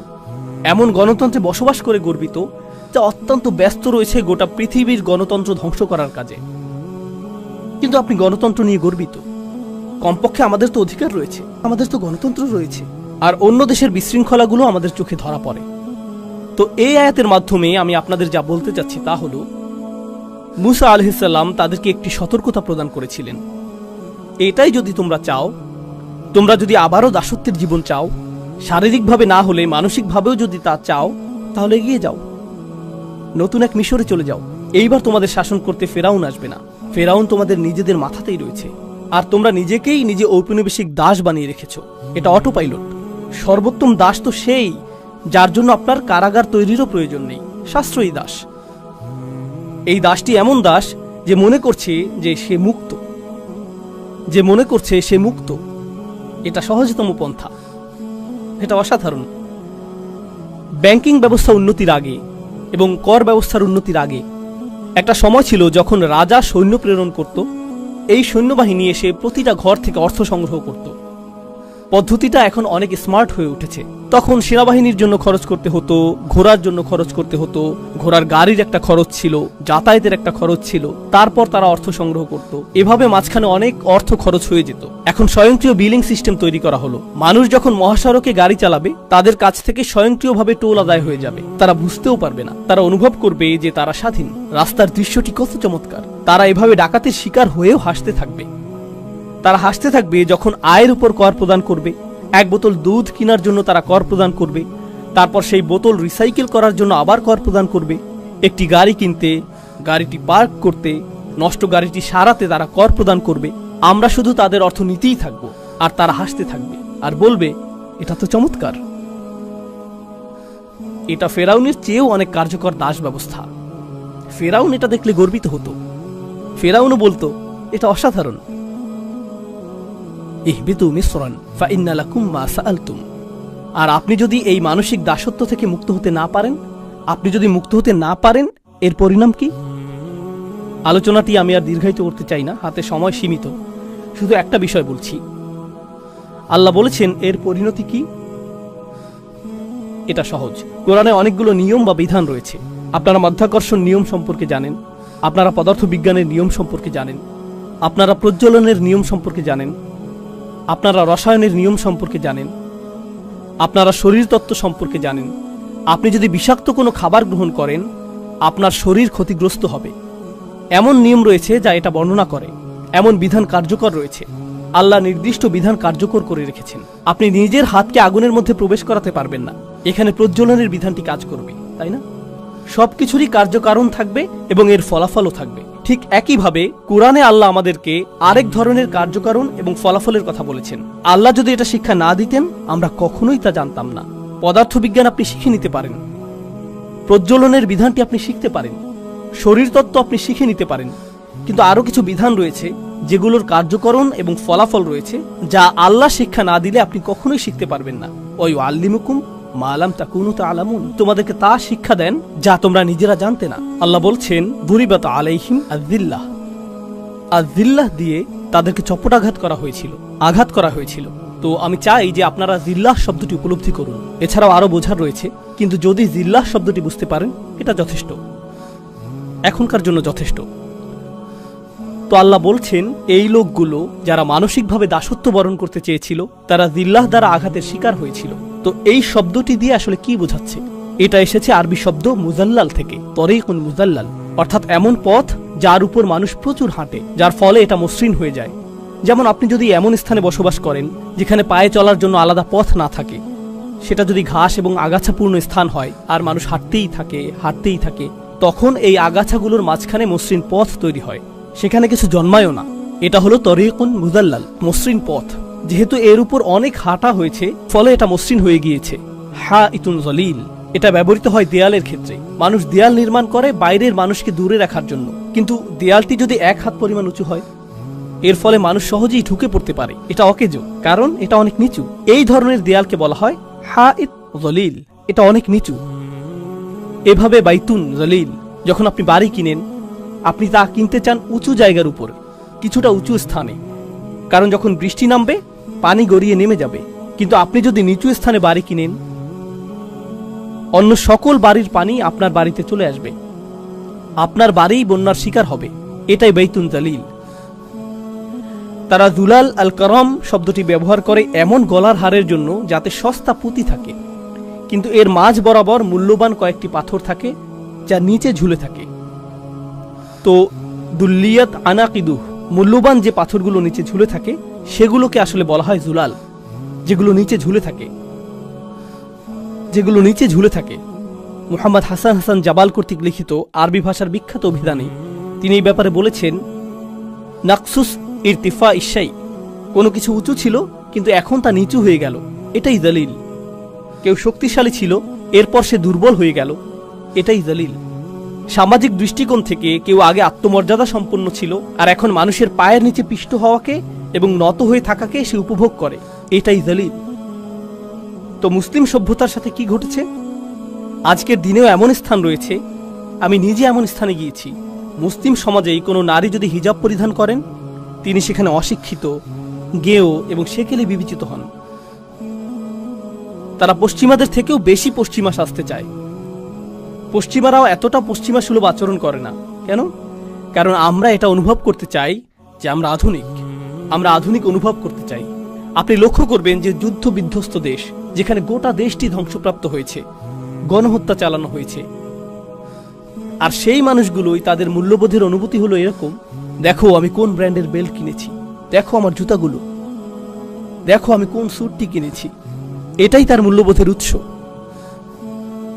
এমন গণতন্ত্রে বসবাস করে গর্বিত, যা অত্যন্ত ব্যস্ত রয়েছে গোটা পৃথিবীর গণতন্ত্র ধ্বংস করার কাজে। কিন্তু আপনি গণতন্ত্র নিয়ে গর্বিত। কমপক্ষে আমাদের তো অধিকার রয়েছে, আমাদের তো গণতন্ত্র রয়েছে। আর অন্য দেশের বিশৃঙ্খলাগুলো আমাদের চোখে ধরা পড়ে। তো এই আয়াতের মাধ্যমে আমি আপনাদের যা বলতে চাচ্ছি তা হলো, মুসা আলাইহিস সালাম তাদেরকে একটি সতর্কতা প্রদান করেছিলেন। এটাই যদি তোমরা চাও, তোমরা যদি আবারও দাসত্বের জীবন চাও, শারীরিকভাবে না হলে মানসিকভাবেও যদি তা চাও, তাহলে এগিয়ে যাও, নতুন এক মিশরে চলে যাও। এইবার তোমাদের শাসন করতে ফেরাউন আসবে না। ফেরাউন তোমাদের নিজেদের মাথাতেই রয়েছে। আর তোমরা নিজেকেই নিজে ঔপনিবেশিক দাস বানিয়ে রেখেছ। এটা অটো পাইলট। সর্বোত্তম দাস তো সেই যার জন্য আপনার কারাগার তৈরিরও প্রয়োজন নেই, সাশ্রয়ী দাস। এই দাসটি এমন দাস যে মনে করছে যে সে মুক্ত, যে মনে করছে সে মুক্ত। এটা সহজতম পন্থা, এটা অসাধারণ। ব্যাংকিং ব্যবস্থা উন্নতির আগে এবং কর ব্যবস্থার উন্নতির আগে একটা সময় ছিল যখন রাজা সৈন্য প্রেরণ করত। এই সৈন্যবাহিনী এসে প্রতিটা ঘর থেকে অর্থ সংগ্রহ করত। পদ্ধতিটা এখন অনেক স্মার্ট হয়ে উঠেছে। তখন সেনাবাহিনীর জন্য খরচ করতে হতো, ঘোড়ার জন্য খরচ করতে হতো, ঘোড়ার গাড়ির একটা খরচ ছিল, যাতায়াতের একটা খরচ ছিল, তারপর তারা অর্থ সংগ্রহ করত। এভাবে মাঝখানে অনেক অর্থ খরচ হয়ে যেত। এখন স্বয়ংক্রিয় বিলিং সিস্টেম তৈরি করা হলো। মানুষ যখন মহাসড়কে গাড়ি চালাবে, তাদের কাছ থেকে স্বয়ংক্রিয়ভাবে টোল আদায় হয়ে যাবে। তারা বুঝতেও পারবে না, তারা অনুভব করবে যে তারা স্বাধীন। রাস্তার দৃশ্যটি কত চমৎকার। তারা এভাবে ডাকাতের শিকার হয়েও হাসতে থাকবে। তারা হাসতে থাকবে যখন আয়ের উপর কর প্রদান করবে। এক বোতল দুধ কেনার জন্য তারা কর প্রদান করবে, তারপর সেই বোতল রিসাইকেল করার জন্য আবার কর প্রদান করবে। একটি গাড়ি কিনতে, গাড়িটি পার্ক করতে, নষ্ট গাড়িটি সারাতে তারা কর প্রদান করবে। আমরা শুধু তাদের অর্থ নিতেই থাকবো, আর তারা হাসতে থাকবে আর বলবে, এটা তো চমৎকার। এটা ফেরাউনের চেয়েও অনেক কার্যকর দাস ব্যবস্থা। ফেরাউন এটা দেখলে গর্বিত হতো। ফেরাউনও বলতো, এটা অসাধারণ। ইহবিতু মিসরান ফাইন্না লাকুম মা সাআলতুম। আর আপনি যদি এই মানসিক দাসত্ব থেকে মুক্ত হতে না পারেন, আপনি যদি মুক্ত হতে না পারেন, এর পরিণাম কি? আলোচনাটি আমি আর দীর্ঘায়িত করতে চাই না, হাতে সময় সীমিত। শুধু একটা বিষয় বলছি। আল্লাহ বলেছেন এর পরিণতি কি? এটা সহজ। কোরআনে অনেকগুলো নিয়ম বা বিধান রয়েছে। আপনারা মাধ্যাকর্ষণ নিয়ম সম্পর্কে জানেন, আপনারা পদার্থবিজ্ঞানের নিয়ম সম্পর্কে জানেন, আপনারা প্রজ্বলনের নিয়ম সম্পর্কে জানেন, আপনারা রসায়নের নিয়ম সম্পর্কে জানেন, আপনারা শরীরতত্ত্ব সম্পর্কে জানেন। আপনি যদি বিষাক্ত কোনো খাবার গ্রহণ করেন, আপনার শরীর ক্ষতিগ্রস্ত হবে। এমন নিয়ম রয়েছে যা এটা বর্ণনা করে। এমন বিধান কার্যকর রয়েছে। আল্লাহ নির্দিষ্ট বিধান কার্যকর করে রেখেছেন। আপনি নিজের হাতকে আগুনের মধ্যে প্রবেশ করাতে পারবেন না। এখানে প্রজ্বলনের বিধানটি কাজ করবে, তাই না? সবকিছুরই কার্যকারণ থাকবে এবং এর ফলাফলও থাকবে। ঠিক একইভাবে কোরআনে আল্লাহ আমাদেরকে আরেক ধরনের কার্যকারণ এবং ফলাফলের কথা বলেছেন। আল্লাহ যদি এটা শিক্ষা না দিতেন, আমরা কখনোই তা জানতাম না। পদার্থবিজ্ঞান আপনি শিখে নিতে পারেন, প্রজ্বলনের বিধানটি আপনি শিখতে পারেন, শরীরতত্ত্ব আপনি শিখে নিতে পারেন, কিন্তু আরো কিছু বিধান রয়েছে যেগুলোর কার্যকরণ এবং ফলাফল রয়েছে, যা আল্লাহ শিক্ষা না দিলে আপনি কখনোই শিখতে পারবেন না। ওই আল্লিমুকুম মা লাম তাকুনু তা'লামুন। তোমাদেরকে তা শিক্ষা দেন যা তোমরা নিজেরা জানতে না। আল্লাহ বলছেন, দুরিবাত আলাইহিম আযিল্লাহ। আযিল্লাহ দিয়ে তাদেরকে চপটাঘাত করা হয়েছিল, আঘাত করা হয়েছিল। তো আমি চাই যে আপনারা জিল্লাহ শব্দটি উপলব্ধি করুন। এছাড়াও আরো বোঝার রয়েছে, কিন্তু যদি জিল্লাহ শব্দটি বুঝতে পারেন, এটা যথেষ্ট, এখনকার জন্য যথেষ্ট। তো আল্লাহ বলছেন, এই লোকগুলো যারা মানসিকভাবে দাসত্ব বরণ করতে চেয়েছিল, তারা জিল্লাহ দ্বারা আঘাতের শিকার হয়েছিল। তো এই শব্দটি দিয়ে আসলে কি বোঝাচ্ছে? এটা এসেছে আরবি শব্দ মুজাল্লাল থেকে, তরিকুন মুজাল্লাল, অর্থাৎ এমন পথ যার উপর মানুষ প্রচুর হাঁটে, যার ফলে এটা মসৃণ হয়ে যায়। যেমন আপনি যদি এমন স্থানে বসবাস করেন যেখানে পায়ে চলার জন্য আলাদা পথ না থাকে, সেটা যদি ঘাস এবং আগাছাপূর্ণ স্থান হয় আর মানুষ হাঁটতেই থাকে, তখন এই আগাছাগুলোর মাঝখানে মসৃণ পথ তৈরি হয়, সেখানে কিছু জন্মায়ও না। এটা হলো তরিকুন মুজাল্লাল, মসৃণ পথ। যেহেতু এর উপর অনেক হাঁটা হয়েছে, ফলে এটা মসৃণ হয়ে গিয়েছে। হা ইতুন জলিল, এটা ব্যবহৃত হয় দেয়ালের ক্ষেত্রে। মানুষ দেয়াল নির্মাণ করে বাইরের মানুষকে দূরে রাখার জন্য, কিন্তু দেয়ালটি যদি 1 হাত পরিমাণ উঁচু হয়, এর ফলে মানুষ সহজেই ঢুকে পড়তে পারে। এটা অকেজো, কারণ এটা অনেক নিচু। এই ধরনের দেয়ালকে বলা হয় হা ইত জলিল, এটা অনেক নিচু। এভাবে বাইতুন জলিল, যখন আপনি বাড়ি কিনেন, আপনি তা কিনতে চান উঁচু জায়গার উপর, কিছুটা উঁচু স্থানে, কারণ যখন বৃষ্টি নামবে পানি গড়িয়ে নেমে যাবে। কিন্তু আপনি যদি নিচু স্থানে বাড়ি কিনেন, অন্য সকল বাড়ির পানি আপনার বাড়িতে চলে আসবে, আপনার বাড়িই বন্যার শিকার হবে। এটাই বাইতুন জলিল। তারা জুলাল আল করম শব্দটি ব্যবহার করে এমন গলার হারের জন্য যাতে সস্তা পুঁতি থাকে, কিন্তু এর মাঝ বরাবর মূল্যবান কয়েকটি পাথর থাকে যা নিচে ঝুলে থাকে। তো দুল্লিয়াত আনাকিদুহ, মূল্যবান যে পাথরগুলো নিচে ঝুলে থাকে সেগুলোকে আসলে বলা হয় জুলাল, যেগুলো নিচে ঝুলে থাকে। মুহাম্মদ হাসান জাবাল কর্তৃক লিখিত আরবি ভাষার বিখ্যাত অভিধানে তিনি এই ব্যাপারে বলেছেন, নাকসুস ইরতিফা ইশাই, কোনো কিছু উঁচু ছিল কিন্তু এখন তা নিচু হয়ে গেল, এটাই দলিল। কেউ শক্তিশালী ছিল, এরপর সে দুর্বল হয়ে গেল, এটাই দলিল। সামাজিক দৃষ্টিকোণ থেকে কেউ আগে আত্মমর্যাদা সম্পন্ন ছিল, আর এখন মানুষের পায়ের নিচে পিষ্ট হওয়াকে এবং নত হয়ে থাকাকে সে উপভোগ করে, এটাই দলিল। তো মুসলিম সভ্যতার সাথে কি ঘটেছে? আজকের দিনেও এমন স্থান রয়েছে, আমি নিজে এমন স্থানে গিয়েছি, মুসলিম সমাজেই কোনো নারী যদি হিজাব পরিধান করেন, তিনি সেখানে অশিক্ষিত, গেয় এবং সেকেলে বিবেচিত হন। তারা পশ্চিমাদের থেকেও বেশি পশ্চিমা সাজতে চায়। পশ্চিমারাও এতটা পশ্চিমা সুলভ আচরণ করে না। কেন? কারণ আমরা এটা অনুভব করতে চাই যে আমরা আধুনিক অনুভব করতে চাই। আপনি লক্ষ্য করবেন যে যুদ্ধ বিধ্বস্ত দেশ, যেখানে গোটা দেশটি ধ্বংসপ্রাপ্ত হয়েছে, গণহত্যা চালানো হয়েছে, আর সেই মানুষগুলোই তাদের মূল্যবোধের অনুভূতি হলো এরকম, দেখো আমি কোন ব্র্যান্ডের বেল্ট কিনেছি, দেখো আমার জুতাগুলো, দেখো আমি কোন স্যুটটি কিনেছি। এটাই তার মূল্যবোধের উৎস।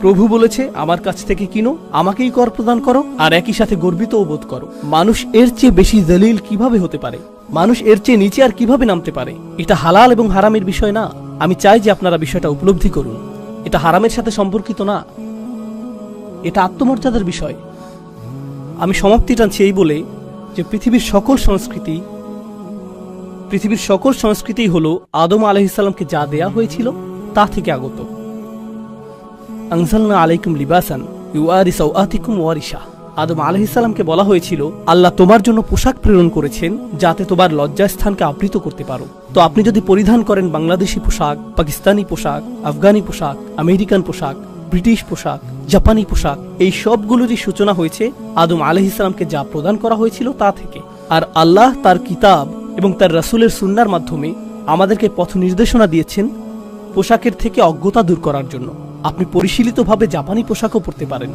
প্রভু বলেছে, আমার কাছ থেকে কিনো, আমাকেই কর প্রদান করো, আর একই সাথে গর্বিতও বোধ করো। মানুষ এর চেয়ে বেশি জলিল কিভাবে হতে পারে? মানুষ এর চেয়ে নিচে আর কিভাবে নামতে পারে? এটা হালাল এবং হারামের বিষয় না। আমি চাই যে আপনারা বিষয়টা উপলব্ধি করুন। এটা হারামের সাথে সম্পর্কিত না, এটা আত্মমর্যাদার বিষয়। আমি সমাপ্তি টানছি এই বলে যে পৃথিবীর সকল সংস্কৃতিই হলো আদম আলাইহিস সালামকে যা দেয়া হয়েছিল তা থেকে আগত। আনজালনা আলাইকুম লিবাসান ইউআরি সাওআতিকুম ওয়ারিশা। আদম আলাইহিস সালামকে বলা হয়েছিল, আল্লাহ তোমার জন্য পোশাক প্রেরণ করেছেন যাতে তোমার লজ্জাস্থানকে আবৃত করতে পারো। তো আপনি যদি পরিধান করেন বাংলাদেশি পোশাক, পাকিস্তানি পোশাক, আফগানি পোশাক, আমেরিকান পোশাক, ব্রিটিশ পোশাক, জাপানি পোশাক, এই সবগুলোরই সূচনা হয়েছে আদম আলাইহিস সালামকে যা প্রদান করা হয়েছিল তা থেকে। আর আল্লাহ তার কিতাব এবং তার রাসূলের সুন্নাহর মাধ্যমে আমাদেরকে পথ নির্দেশনা দিয়েছেন পোশাকের থেকে অজ্ঞতা দূর করার জন্য। আপনি পরিশীলিতভাবে জাপানি পোশাকও পরতে পারেন,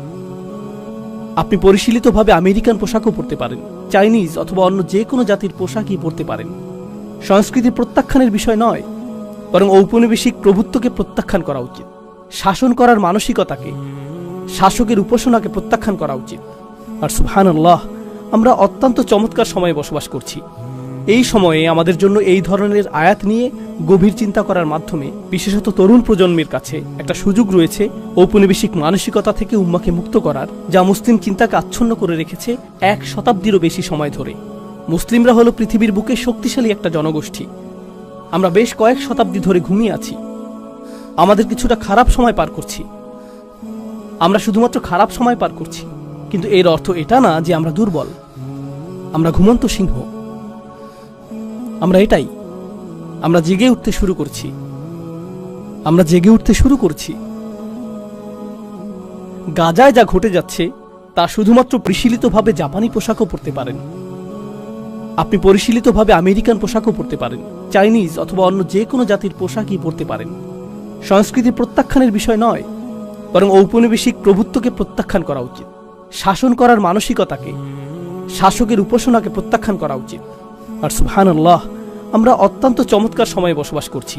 আপনি পরিশীলিতভাবে আমেরিকান পোশাকও পরতে পারেন, চাইনিজ অথবা অন্য যে কোনো জাতির পোশাকই পরতে পারেন। সংস্কৃতি প্রত্যাখ্যানের বিষয় নয়, বরং ঔপনিবেশিক প্রভুত্বকে প্রত্যাখ্যান করা উচিত। শাসন করার মানসিকতাকে, শাসকের উপাসনাকে প্রত্যাখ্যান করা উচিত। আর সুবহানাল্লাহ, আমরা অত্যন্ত চমৎকার সময়ে বসবাস করছি। এই সময়ে আমাদের জন্য এই ধরনের আয়াত নিয়ে গভীর চিন্তা করার মাধ্যমে বিশেষত তরুণ প্রজন্মের কাছে একটা সুযোগ রয়েছে ঔপনিবেশিক মানসিকতা থেকে উম্মাকে মুক্ত করার, যা মুসলিম চিন্তাকে আচ্ছন্ন করে রেখেছে 1 শতাব্দীরও বেশি সময় ধরে। মুসলিমরা হলো পৃথিবীর বুকে শক্তিশালী একটা জনগোষ্ঠী। আমরা বেশ কয়েক শতাব্দী ধরে ঘুমিয়ে আছি। আমাদের কিছুটা খারাপ সময় পার করছি। আমরা শুধুমাত্র খারাপ সময় পার করছি, কিন্তু এর অর্থ এটা না যে আমরা দুর্বল, আমরা ঘুমন্ত সিংহ। আমরা জেগে উঠতে শুরু করছি। গাজায় যা ঘটে যাচ্ছে তা শুধুমাত্র পরিশীলিতভাবে জাপানি পোশাকও পরতে পারেন, আপনি পরিশীলিতভাবে আমেরিকান পোশাকও পরতে পারেন, চাইনিজ অথবা অন্য যে কোনো জাতির পোশাকই পরতে পারেন। সংস্কৃতি প্রত্যাখ্যানের বিষয় নয়, বরং ঔপনিবেশিক প্রভুত্বকে প্রত্যাখ্যান করা উচিত। শাসন করার মানসিকতাকে, শাসকের উপাসনাকে প্রত্যাখ্যান করা উচিত। আর সুবহানাল্লাহ, আমরা অত্যন্ত চমৎকার সময়ে বসবাস করছি।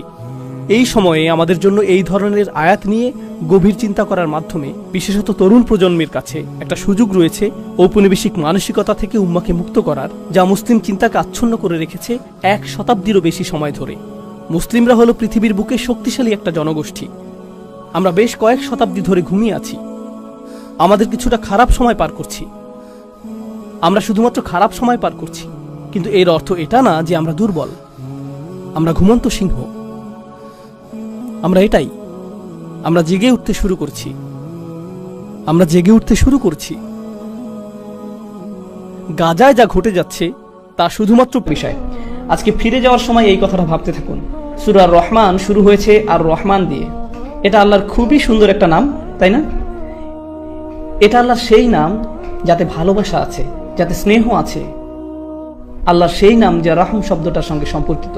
এই সময়ে আমাদের জন্য এই ধরনের আয়াত নিয়ে গভীর চিন্তা করার মাধ্যমে বিশেষত তরুণ প্রজন্মের কাছে একটা সুযোগ রয়েছে ঔপনিবেশিক মানসিকতা থেকে উম্মাকে মুক্ত করার, যা মুসলিম চিন্তাকে আচ্ছন্ন করে রেখেছে 1 শতাব্দীরও বেশি সময় ধরে। মুসলিমরা হলো পৃথিবীর বুকে শক্তিশালী একটা জনগোষ্ঠী। আমরা বেশ কয়েক শতাব্দী ধরে ঘুমিয়ে আছি। আমাদের কিছুটা খারাপ সময় পার করছি। আমরা শুধুমাত্র খারাপ সময় পার করছি, কিন্তু এর অর্থ এটা না যে আমরা দুর্বল, আমরা ঘুমন্ত সিংহ। আমরা জেগে উঠতে শুরু করছি। গাজায় যা ঘটে যাচ্ছে তা শুধুমাত্র বিষয়। আজকে ফিরে যাওয়ার সময় এই কথাটা ভাবতে থাকুন। সূরা রহমান শুরু হয়েছে আর রহমান দিয়ে। এটা আল্লাহর খুবই সুন্দর একটা নাম, তাই না? এটা আল্লাহর সেই নাম যাতে ভালোবাসা আছে, যাতে স্নেহ আছে। আল্লাহর সেই নাম যা রহম শব্দটার সঙ্গে সম্পর্কিত।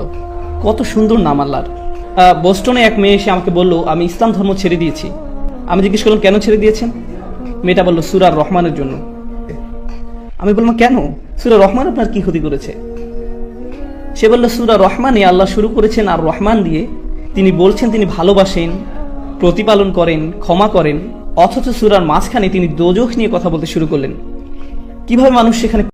কত সুন্দর নাম আল্লাহর। বোস্টনে এক মেয়ে এসে আমাকে বলল, আমি ইসলাম ধর্ম ছেড়ে দিয়েছি। আমি জিজ্ঞেস করলাম, কেন ছেড়ে দিয়েছেন? মেয়েটা বলল, সূরা রহমানের জন্য। আমি বললাম, কেন? সূরা রহমান আপনার কি ক্ষতি করেছে? সে বলল, সূরা রহমানে আল্লাহ শুরু করেছেন আর রহমান দিয়ে। তিনি বলছেন তিনি ভালোবাসেন, প্রতিপালন করেন, ক্ষমা করেন, অথচ সূরার মাঝখানে তিনি দোজখ নিয়ে কথা বলতে শুরু করলেন। কিভাবে মানুষ সেখানে